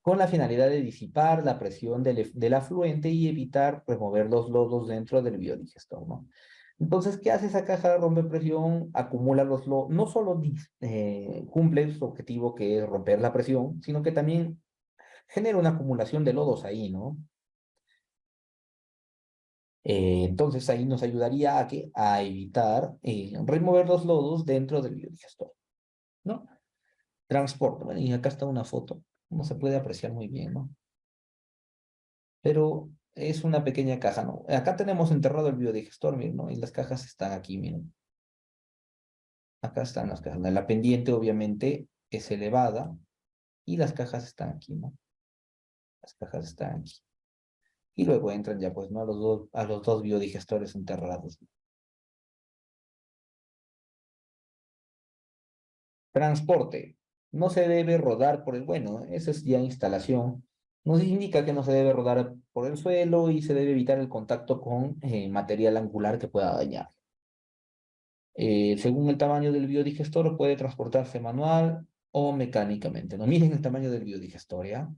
con la finalidad de disipar la presión del afluente y evitar remover los lodos dentro del biodigestor, ¿no? Entonces, ¿qué hace esa caja de rompepresión? Acumula los lodos, no solo cumple su objetivo que es romper la presión, sino que también genera una acumulación de lodos ahí, ¿no? Entonces ahí nos ayudaría a evitar remover los lodos dentro del biodigestor, ¿no? Transporte, bueno, y acá está una foto, no se puede apreciar muy bien, ¿no? Pero es una pequeña caja, ¿no? Acá tenemos enterrado el biodigestor, miren, ¿no? Y las cajas están aquí, miren. Acá están las cajas. La pendiente obviamente es elevada y las cajas están aquí, ¿no? Las cajas están aquí. Y luego entran ya, pues, ¿no? A los dos biodigestores enterrados. Transporte. No se debe rodar por el, bueno, esa es ya instalación. Nos indica que no se debe rodar por el suelo y se debe evitar el contacto con material angular que pueda dañar. Según el tamaño del biodigestor, puede transportarse manual o mecánicamente. No miren el tamaño del biodigestor, ¿ya?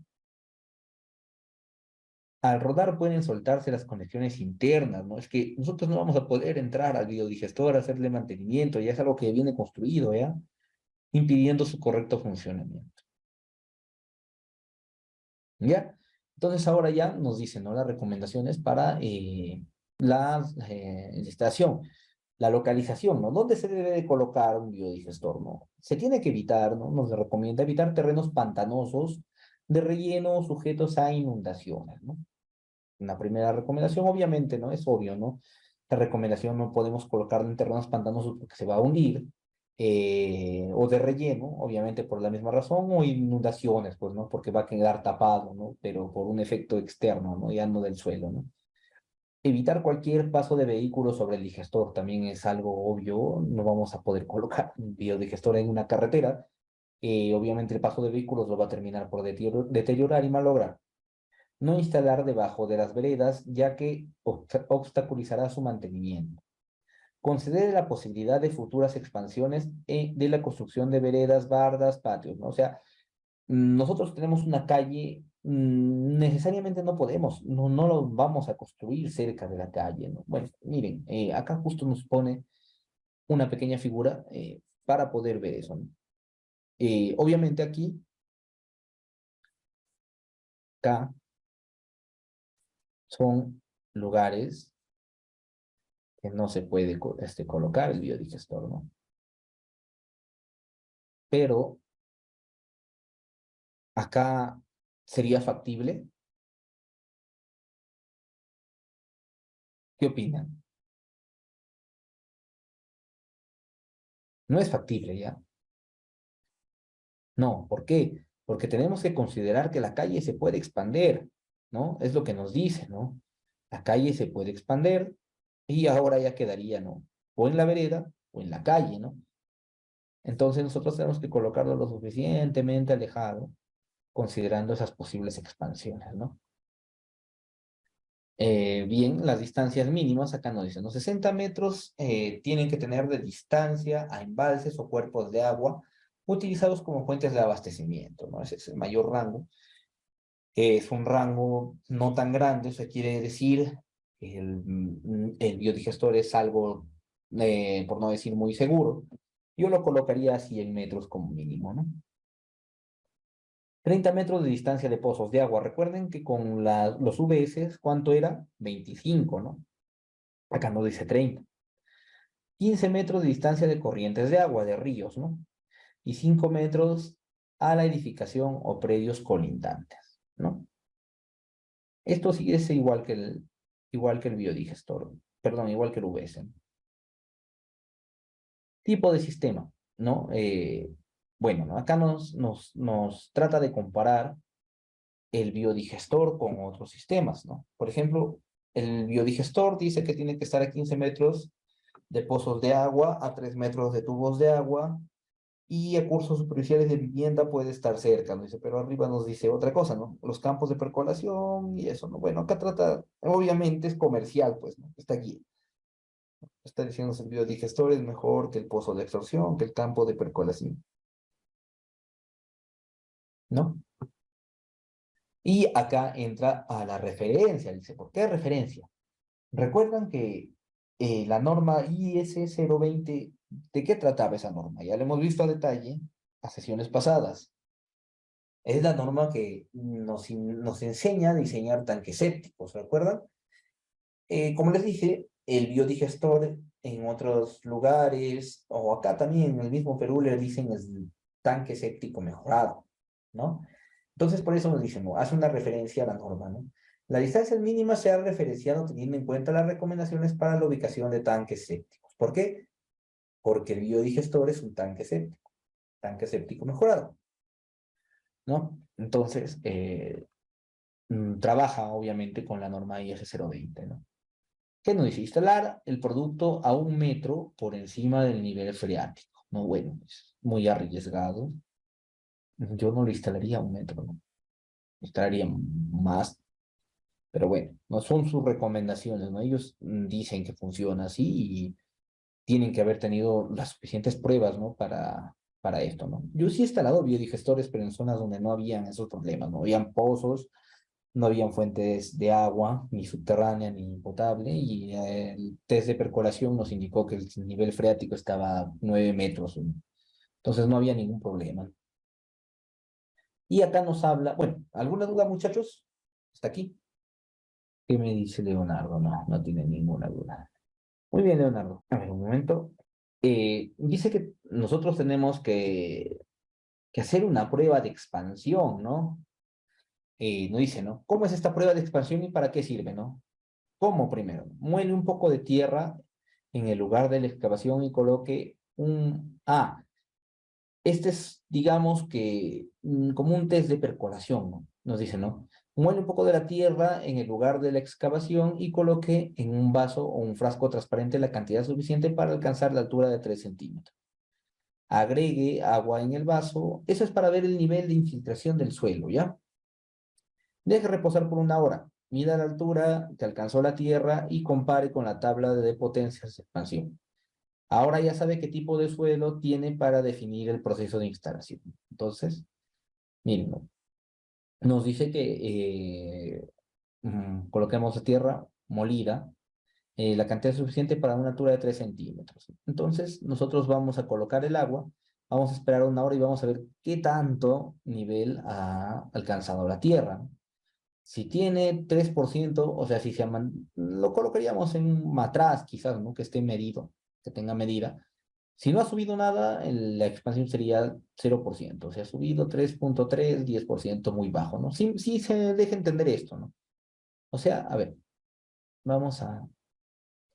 Al rodar pueden soltarse las conexiones internas, ¿no? Es que nosotros no vamos a poder entrar al biodigestor, hacerle mantenimiento, ya es algo que viene construido, ¿ya? Impidiendo su correcto funcionamiento. ¿Ya? Entonces ahora ya nos dicen, ¿no? Las recomendaciones para la estación, la localización, ¿no? ¿Dónde se debe de colocar un biodigestor, ¿no? Se tiene que evitar, ¿no? Nos recomienda evitar terrenos pantanosos de relleno sujetos a inundaciones, ¿no? Una primera recomendación, obviamente, ¿no? Es obvio, ¿no? Esta recomendación no podemos colocarla en terrenos pantanosos porque se va a hundir, o de relleno, obviamente por la misma razón, o inundaciones, pues, ¿no? Porque va a quedar tapado, ¿no? Pero por un efecto externo, ¿no? Ya no del suelo, ¿no? Evitar cualquier paso de vehículos sobre el digestor también es algo obvio. No vamos a poder colocar un biodigestor en una carretera. Obviamente el paso de vehículos lo va a terminar por deteriorar y malograr. No instalar debajo de las veredas, ya que obstaculizará su mantenimiento. Considere la posibilidad de futuras expansiones de la construcción de veredas, bardas, patios, ¿no? O sea, nosotros tenemos una calle, necesariamente no podemos, no lo vamos a construir cerca de la calle, ¿no? Bueno, miren, acá justo nos pone una pequeña figura para poder ver eso, ¿no? Obviamente aquí, acá son lugares que no se puede colocar el biodigestor, ¿no? Pero acá sería factible. ¿Qué opinan? No es factible ya. No, ¿por qué? Porque tenemos que considerar que la calle se puede expander, ¿no? Es lo que nos dice, ¿no? La calle se puede expander y ahora ya quedaría, ¿no? O en la vereda o en la calle, ¿no? Entonces nosotros tenemos que colocarlo lo suficientemente alejado, considerando esas posibles expansiones, ¿no? Bien, las distancias mínimas, acá nos dicen, los 60 metros tienen que tener de distancia a embalses o cuerpos de agua utilizados como fuentes de abastecimiento, ¿no? Ese es el mayor rango. Es un rango no tan grande, eso quiere decir que el biodigestor es algo, por no decir muy seguro. Yo lo colocaría a 100 metros como mínimo, ¿no? 30 metros de distancia de pozos de agua. Recuerden que con los VS, ¿cuánto era? 25, ¿no? Acá no dice 30. 15 metros de distancia de corrientes de agua, de ríos, ¿no? Y 5 metros a la edificación o predios colindantes, ¿no? Esto sí es igual que el biodigestor, perdón, igual que el UVS. Tipo de sistema, ¿no? Bueno, ¿no? Acá nos trata de comparar el biodigestor con otros sistemas, ¿no? Por ejemplo, el biodigestor dice que tiene que estar a 15 metros de pozos de agua, a 3 metros de tubos de agua, y a cursos superficiales de vivienda puede estar cerca, ¿no? Dice, pero arriba nos dice otra cosa, ¿no? Los campos de percolación y eso, ¿no? Bueno, acá trata, obviamente es comercial, pues, ¿no? Está aquí. Está diciendo que el biodigestor es mejor que el pozo de absorción, que el campo de percolación, ¿no? Y acá entra a la referencia, dice, ¿por qué referencia? Recuerdan que la norma IS 020, ¿de qué trataba esa norma? Ya lo hemos visto a detalle a sesiones pasadas. Es la norma que nos enseña a diseñar tanques sépticos, ¿recuerdan? Como les dije, el biodigestor en otros lugares, o acá también en el mismo Perú, le dicen el tanque séptico mejorado, ¿no? Entonces, por eso nos dicen, ¿no? Hace una referencia a la norma, ¿no? La distancia mínima se ha referenciado teniendo en cuenta las recomendaciones para la ubicación de tanques sépticos. ¿Por qué? Porque el biodigestor es un tanque séptico mejorado, ¿no? Entonces, trabaja obviamente con la norma IS 020, ¿no? ¿Qué nos dice? Instalar el producto a 1 metro por encima del nivel freático. No, bueno, es muy arriesgado. Yo no lo instalaría a 1 metro, ¿no? Instalaría más, pero bueno, no son sus recomendaciones, ¿no? Ellos dicen que funciona así y tienen que haber tenido las suficientes pruebas, ¿no? Para esto, ¿no? Yo sí he instalado biodigestores, pero en zonas donde no habían esos problemas, no habían pozos, no habían fuentes de agua, ni subterránea ni potable, y el test de percolación nos indicó que el nivel freático estaba a 9 metros, ¿no? Entonces no había ningún problema. Y acá nos habla, bueno, ¿alguna duda, muchachos? ¿Hasta aquí? ¿Qué me dice Leonardo? No, no tiene ninguna duda. Muy bien, Leonardo. A ver, un momento. Dice que nosotros tenemos que hacer una prueba de expansión, ¿no? No dice, ¿no? ¿Cómo es esta prueba de expansión y para qué sirve, ¿no? ¿Cómo primero? Muele un poco de tierra en el lugar de la excavación y coloque este es, digamos que, como un test de percolación, ¿no? Nos dice, ¿no? Muele un poco de la tierra en el lugar de la excavación y coloque en un vaso o un frasco transparente la cantidad suficiente para alcanzar la altura de 3 centímetros. Agregue agua en el vaso. Eso es para ver el nivel de infiltración del suelo, ¿ya? Deje reposar por 1 hora. Mida la altura que alcanzó la tierra y compare con la tabla de potencias de expansión. Ahora ya sabe qué tipo de suelo tiene para definir el proceso de instalación. Entonces, miren, ¿no? Nos dice que coloquemos tierra molida, la cantidad suficiente para una altura de 3 centímetros. Entonces, nosotros vamos a colocar el agua, vamos a esperar 1 hora y vamos a ver qué tanto nivel ha alcanzado la tierra, ¿no? Si tiene 3%, o sea, si lo colocaríamos en un matraz, quizás, ¿no? Que esté medido, que tenga medida. Si no ha subido nada, la expansión sería 0%. Si ha subido 3.3, 10%, muy bajo, ¿no? Sí, sí se deja entender esto, ¿no? O sea, a ver, vamos a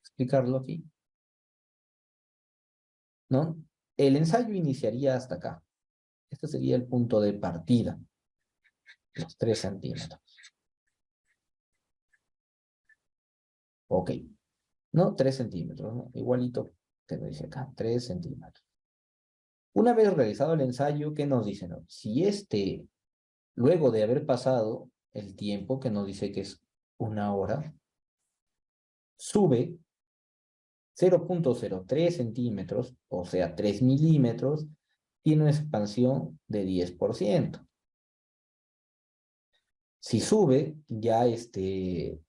explicarlo aquí, ¿no? El ensayo iniciaría hasta acá. Este sería el punto de partida, los 3 centímetros. Ok, ¿no? 3 centímetros, ¿no? Igualito que lo dice acá, 3 centímetros. Una vez realizado el ensayo, ¿qué nos dice? ¿No? Si luego de haber pasado el tiempo que nos dice que es 1 hora, sube 0.03 centímetros, o sea, 3 milímetros, tiene una expansión de 10%. Si sube, ya si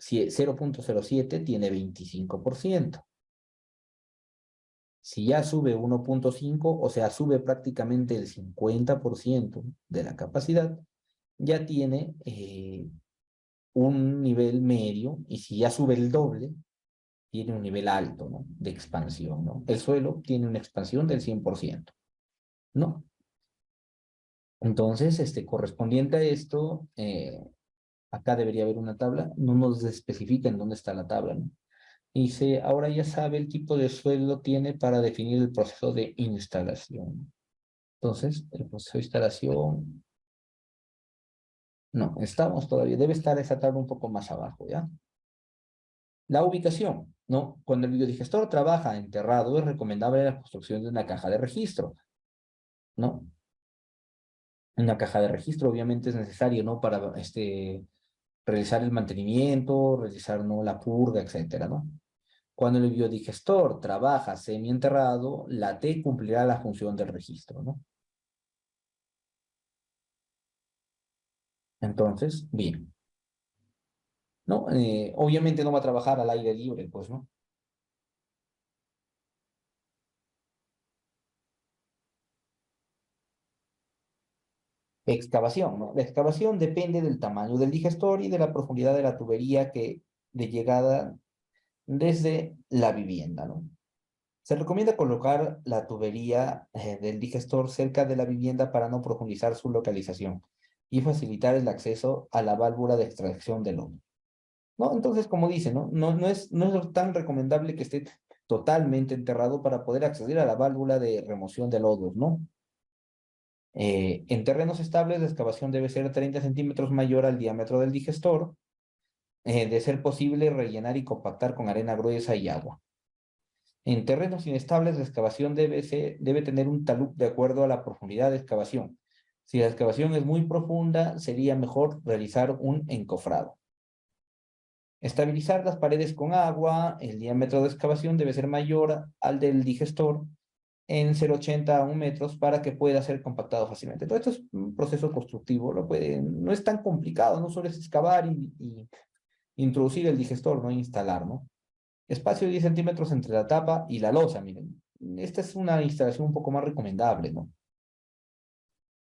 0.07 tiene 25%. Si ya sube 1.5, o sea, sube prácticamente el 50% de la capacidad, ya tiene un nivel medio, y si ya sube el doble, tiene un nivel alto, ¿no? De expansión, ¿no? El suelo tiene una expansión del 100%, ¿no? Entonces, correspondiente a esto, acá debería haber una tabla, no nos especifica en dónde está la tabla, ¿no? Dice, ahora ya sabe el tipo de suelo tiene para definir el proceso de instalación. Entonces, el proceso de instalación, no, estamos todavía, debe estar esa tabla un poco más abajo, ¿ya? La ubicación, ¿no? Cuando el biodigestor trabaja enterrado, es recomendable la construcción de una caja de registro, ¿no? Una caja de registro obviamente es necesario, ¿no? Para realizar el mantenimiento, realizar, ¿no? La purga, etcétera, ¿no? Cuando el biodigestor trabaja semienterrado, la T cumplirá la función del registro, ¿no? Entonces, bien, ¿no? Obviamente no va a trabajar al aire libre, pues, ¿no? Excavación, ¿no? La excavación depende del tamaño del digestor y de la profundidad de la tubería de llegada desde la vivienda, ¿no? Se recomienda colocar la tubería del digestor cerca de la vivienda para no profundizar su localización y facilitar el acceso a la válvula de extracción del lodo. ¿No? Entonces, como dice, ¿no? No es tan recomendable que esté totalmente enterrado para poder acceder a la válvula de remoción de lodos, ¿no? En terrenos estables, la excavación debe ser 30 centímetros mayor al diámetro del digestor, de ser posible rellenar y compactar con arena gruesa y agua. En terrenos inestables, la excavación debe tener un talud de acuerdo a la profundidad de excavación. Si la excavación es muy profunda, sería mejor realizar un encofrado. Estabilizar las paredes con agua, el diámetro de excavación debe ser mayor al del digestor en 0,80 a 1 metros para que pueda ser compactado fácilmente. Todo esto es un proceso constructivo, no es tan complicado, no solo es excavar y introducir el digestor, no instalar, ¿no? Espacio de 10 centímetros entre la tapa y la losa, miren. Esta es una instalación un poco más recomendable, ¿no?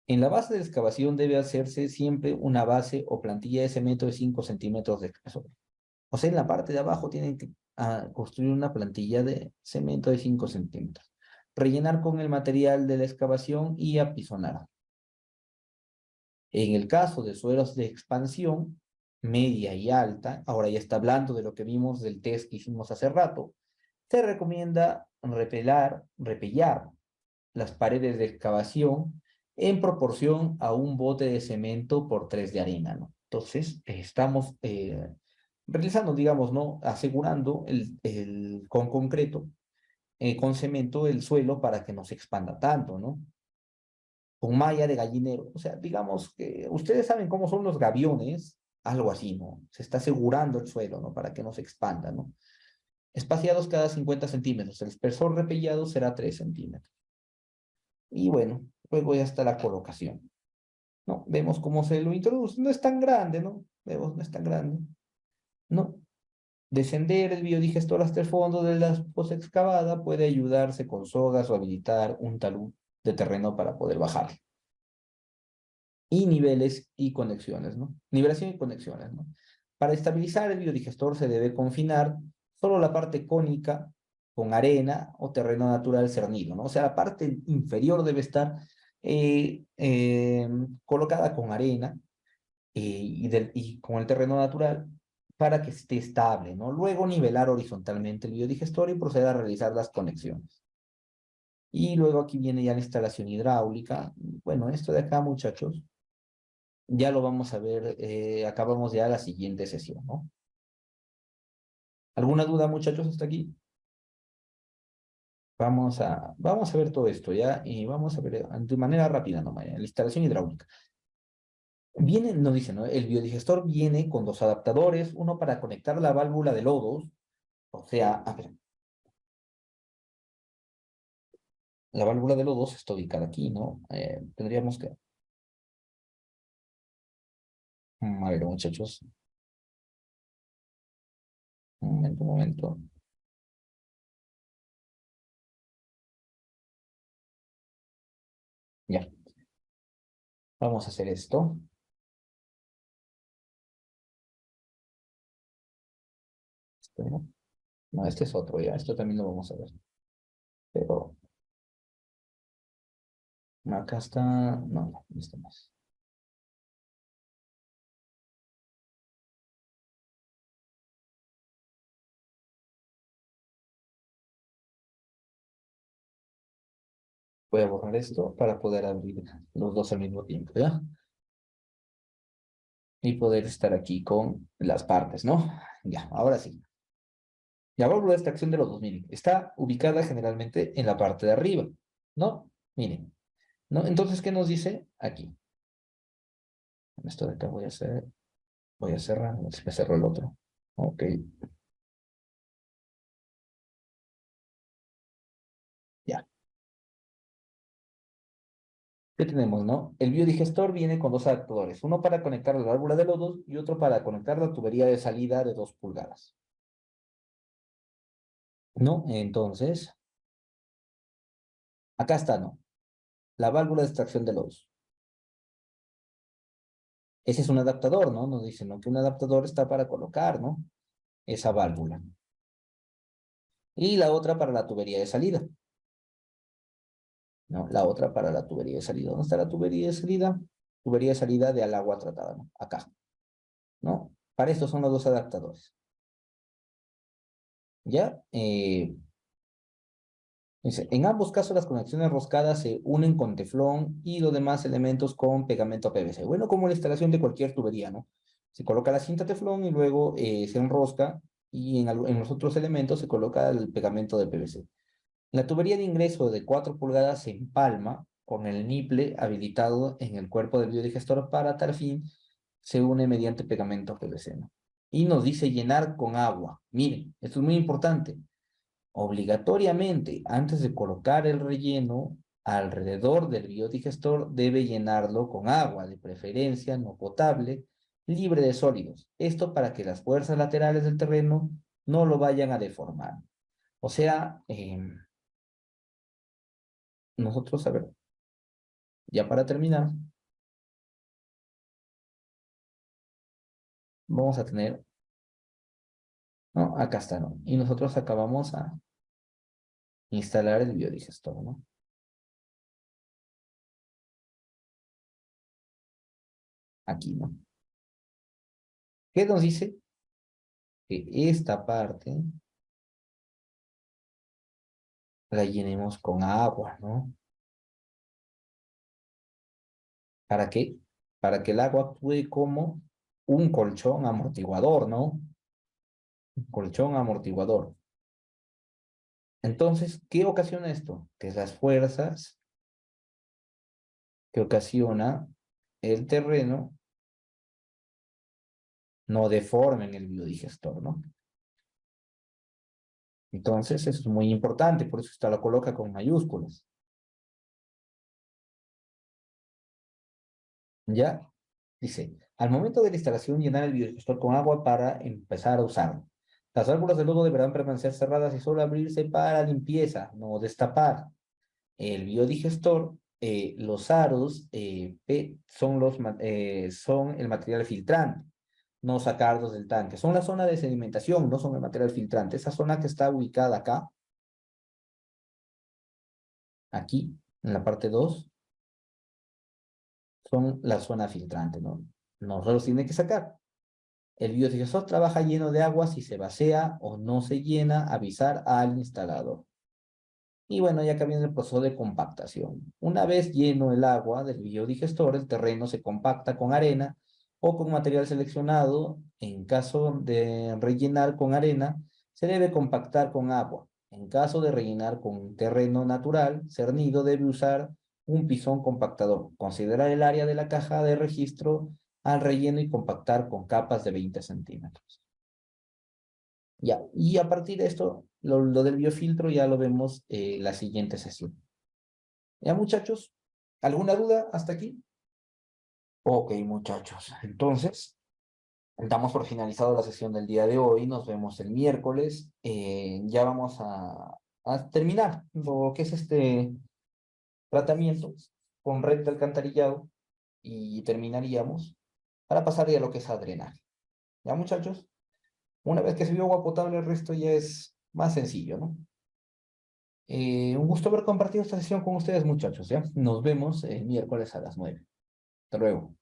En la base de excavación debe hacerse siempre una base o plantilla de cemento de 5 centímetros de espesor. O sea, en la parte de abajo tienen que construir una plantilla de cemento de 5 centímetros. Rellenar con el material de la excavación y apisonar. En el caso de suelos de expansión media y alta, ahora ya está hablando de lo que vimos del test que hicimos hace rato, se recomienda repellar las paredes de excavación en proporción a un bote de cemento por 3 de arena, ¿no? Entonces, estamos realizando, digamos, ¿no? Asegurando con concreto, con cemento, el suelo para que no se expanda tanto, ¿no? Con malla de gallinero. O sea, digamos que ustedes saben cómo son los gaviones, algo así, ¿no? Se está asegurando el suelo, ¿no? Para que no se expanda, ¿no? Espaciados cada 50 centímetros. El espesor repellado será 3 centímetros. Y bueno, luego ya está la colocación, ¿no? Vemos cómo se lo introduce. No es tan grande, ¿no? Vemos, no es tan grande, ¿no? Descender el biodigestor hasta el fondo de la fosa excavada puede ayudarse con sogas o habilitar un talud de terreno para poder bajar. Y niveles y conexiones, ¿no? Nivelación y conexiones, ¿no? Para estabilizar el biodigestor se debe confinar solo la parte cónica con arena o terreno natural cernido, ¿no? O sea, la parte inferior debe estar colocada con arena y con el terreno natural para que esté estable, ¿no? Luego nivelar horizontalmente el biodigestor y proceder a realizar las conexiones. Y luego aquí viene ya la instalación hidráulica. Bueno, esto de acá, muchachos, ya lo vamos a ver, acabamos ya la siguiente sesión, ¿no? ¿Alguna duda, muchachos, hasta aquí? Vamos a ver todo esto, ¿ya? Y vamos a ver de manera rápida nomás, ¿ya? La instalación hidráulica. Viene, nos dice, ¿no? El biodigestor viene con dos adaptadores, uno para conectar la válvula de lodos, o sea, a ver, la válvula de lodos está ubicada aquí, ¿no? Tendríamos que, a ver, muchachos, un momento, ya, vamos a hacer esto. ¿No? No, este es otro, ya, esto también lo vamos a ver, pero Acá está, no, no, esto no es. Voy a borrar esto para poder abrir los dos al mismo tiempo, ¿ya? Y poder estar aquí con las partes, ¿no? Ya, ahora sí. La válvula de extracción de los dos, miren, está ubicada generalmente en la parte de arriba, ¿no? Miren, ¿no? Entonces, ¿qué nos dice aquí? Esto de acá voy a cerrar, se me cerró el otro. Ok, ya. ¿Qué tenemos, no? El biodigestor viene con dos adaptadores, uno para conectar la válvula de lodos y otro para conectar la tubería de salida de 2 pulgadas, ¿no? Entonces, acá está, ¿no? La válvula de extracción de lodos. Ese es un adaptador, ¿no? Nos dicen, ¿no? Que un adaptador está para colocar, ¿no? Esa válvula. Y la otra para la tubería de salida, ¿no? La otra para la tubería de salida. ¿Dónde está la tubería de salida? Tubería de salida de al agua tratada, ¿no? Acá, ¿no? Para esto son los dos adaptadores. ¿Ya? Dice, en ambos casos las conexiones roscadas se unen con teflón y los demás elementos con pegamento PVC. Bueno, como la instalación de cualquier tubería, ¿no? Se coloca la cinta teflón y luego se enrosca y en los otros elementos se coloca el pegamento de PVC. La tubería de ingreso de 4 pulgadas se empalma con el niple habilitado en el cuerpo del biodigestor para tal fin se une mediante pegamento PVC, ¿no? Y nos dice llenar con agua. Miren, esto es muy importante. Obligatoriamente, antes de colocar el relleno, alrededor del biodigestor debe llenarlo con agua, de preferencia no potable, libre de sólidos. Esto para que las fuerzas laterales del terreno no lo vayan a deformar. O sea, nosotros, a ver, ya para terminar, vamos a tener, no, acá está, ¿no? Y nosotros acabamos a instalar el biodigestor, ¿no? Aquí, ¿no? ¿Qué nos dice? Que esta parte la llenemos con agua, ¿no? ¿Para qué? Para que el agua actúe como un colchón amortiguador, ¿no? Un colchón amortiguador. Entonces, ¿qué ocasiona esto? Que las fuerzas que ocasiona el terreno no deformen el biodigestor, ¿no? Entonces, eso es muy importante, por eso usted lo coloca con mayúsculas. ¿Ya? Dice, al momento de la instalación, llenar el biodigestor con agua para empezar a usarlo. Las válvulas de lodo deberán permanecer cerradas y solo abrirse para limpieza, no destapar. El biodigestor, los aros son, son el material filtrante, no sacarlos del tanque. Son la zona de sedimentación, no son el material filtrante. Esa zona que está ubicada acá, aquí, en la parte 2 son la zona filtrante, ¿no? No se los tiene que sacar. El biodigestor trabaja lleno de agua si se vacía o no se llena, avisar al instalador. Y bueno, ya acá viene el proceso de compactación. Una vez lleno el agua del biodigestor, el terreno se compacta con arena o con material seleccionado. En caso de rellenar con arena, se debe compactar con agua. En caso de rellenar con terreno natural, cernido, debe usar un pisón compactador. Considerar el área de la caja de registro al relleno y compactar con capas de 20 centímetros. Ya, y a partir de esto, lo del biofiltro ya lo vemos la siguiente sesión. ¿Ya, muchachos? ¿Alguna duda hasta aquí? Ok, muchachos. Entonces, damos por finalizado la sesión del día de hoy. Nos vemos el miércoles. Ya vamos a terminar lo que es este tratamiento con red de alcantarillado y terminaríamos para pasar ya a lo que es a drenaje. ¿Ya, muchachos? Una vez que se vio agua potable, el resto ya es más sencillo, ¿no? Un gusto haber compartido esta sesión con ustedes, muchachos, ¿ya? Nos vemos el miércoles a las 9. Hasta luego.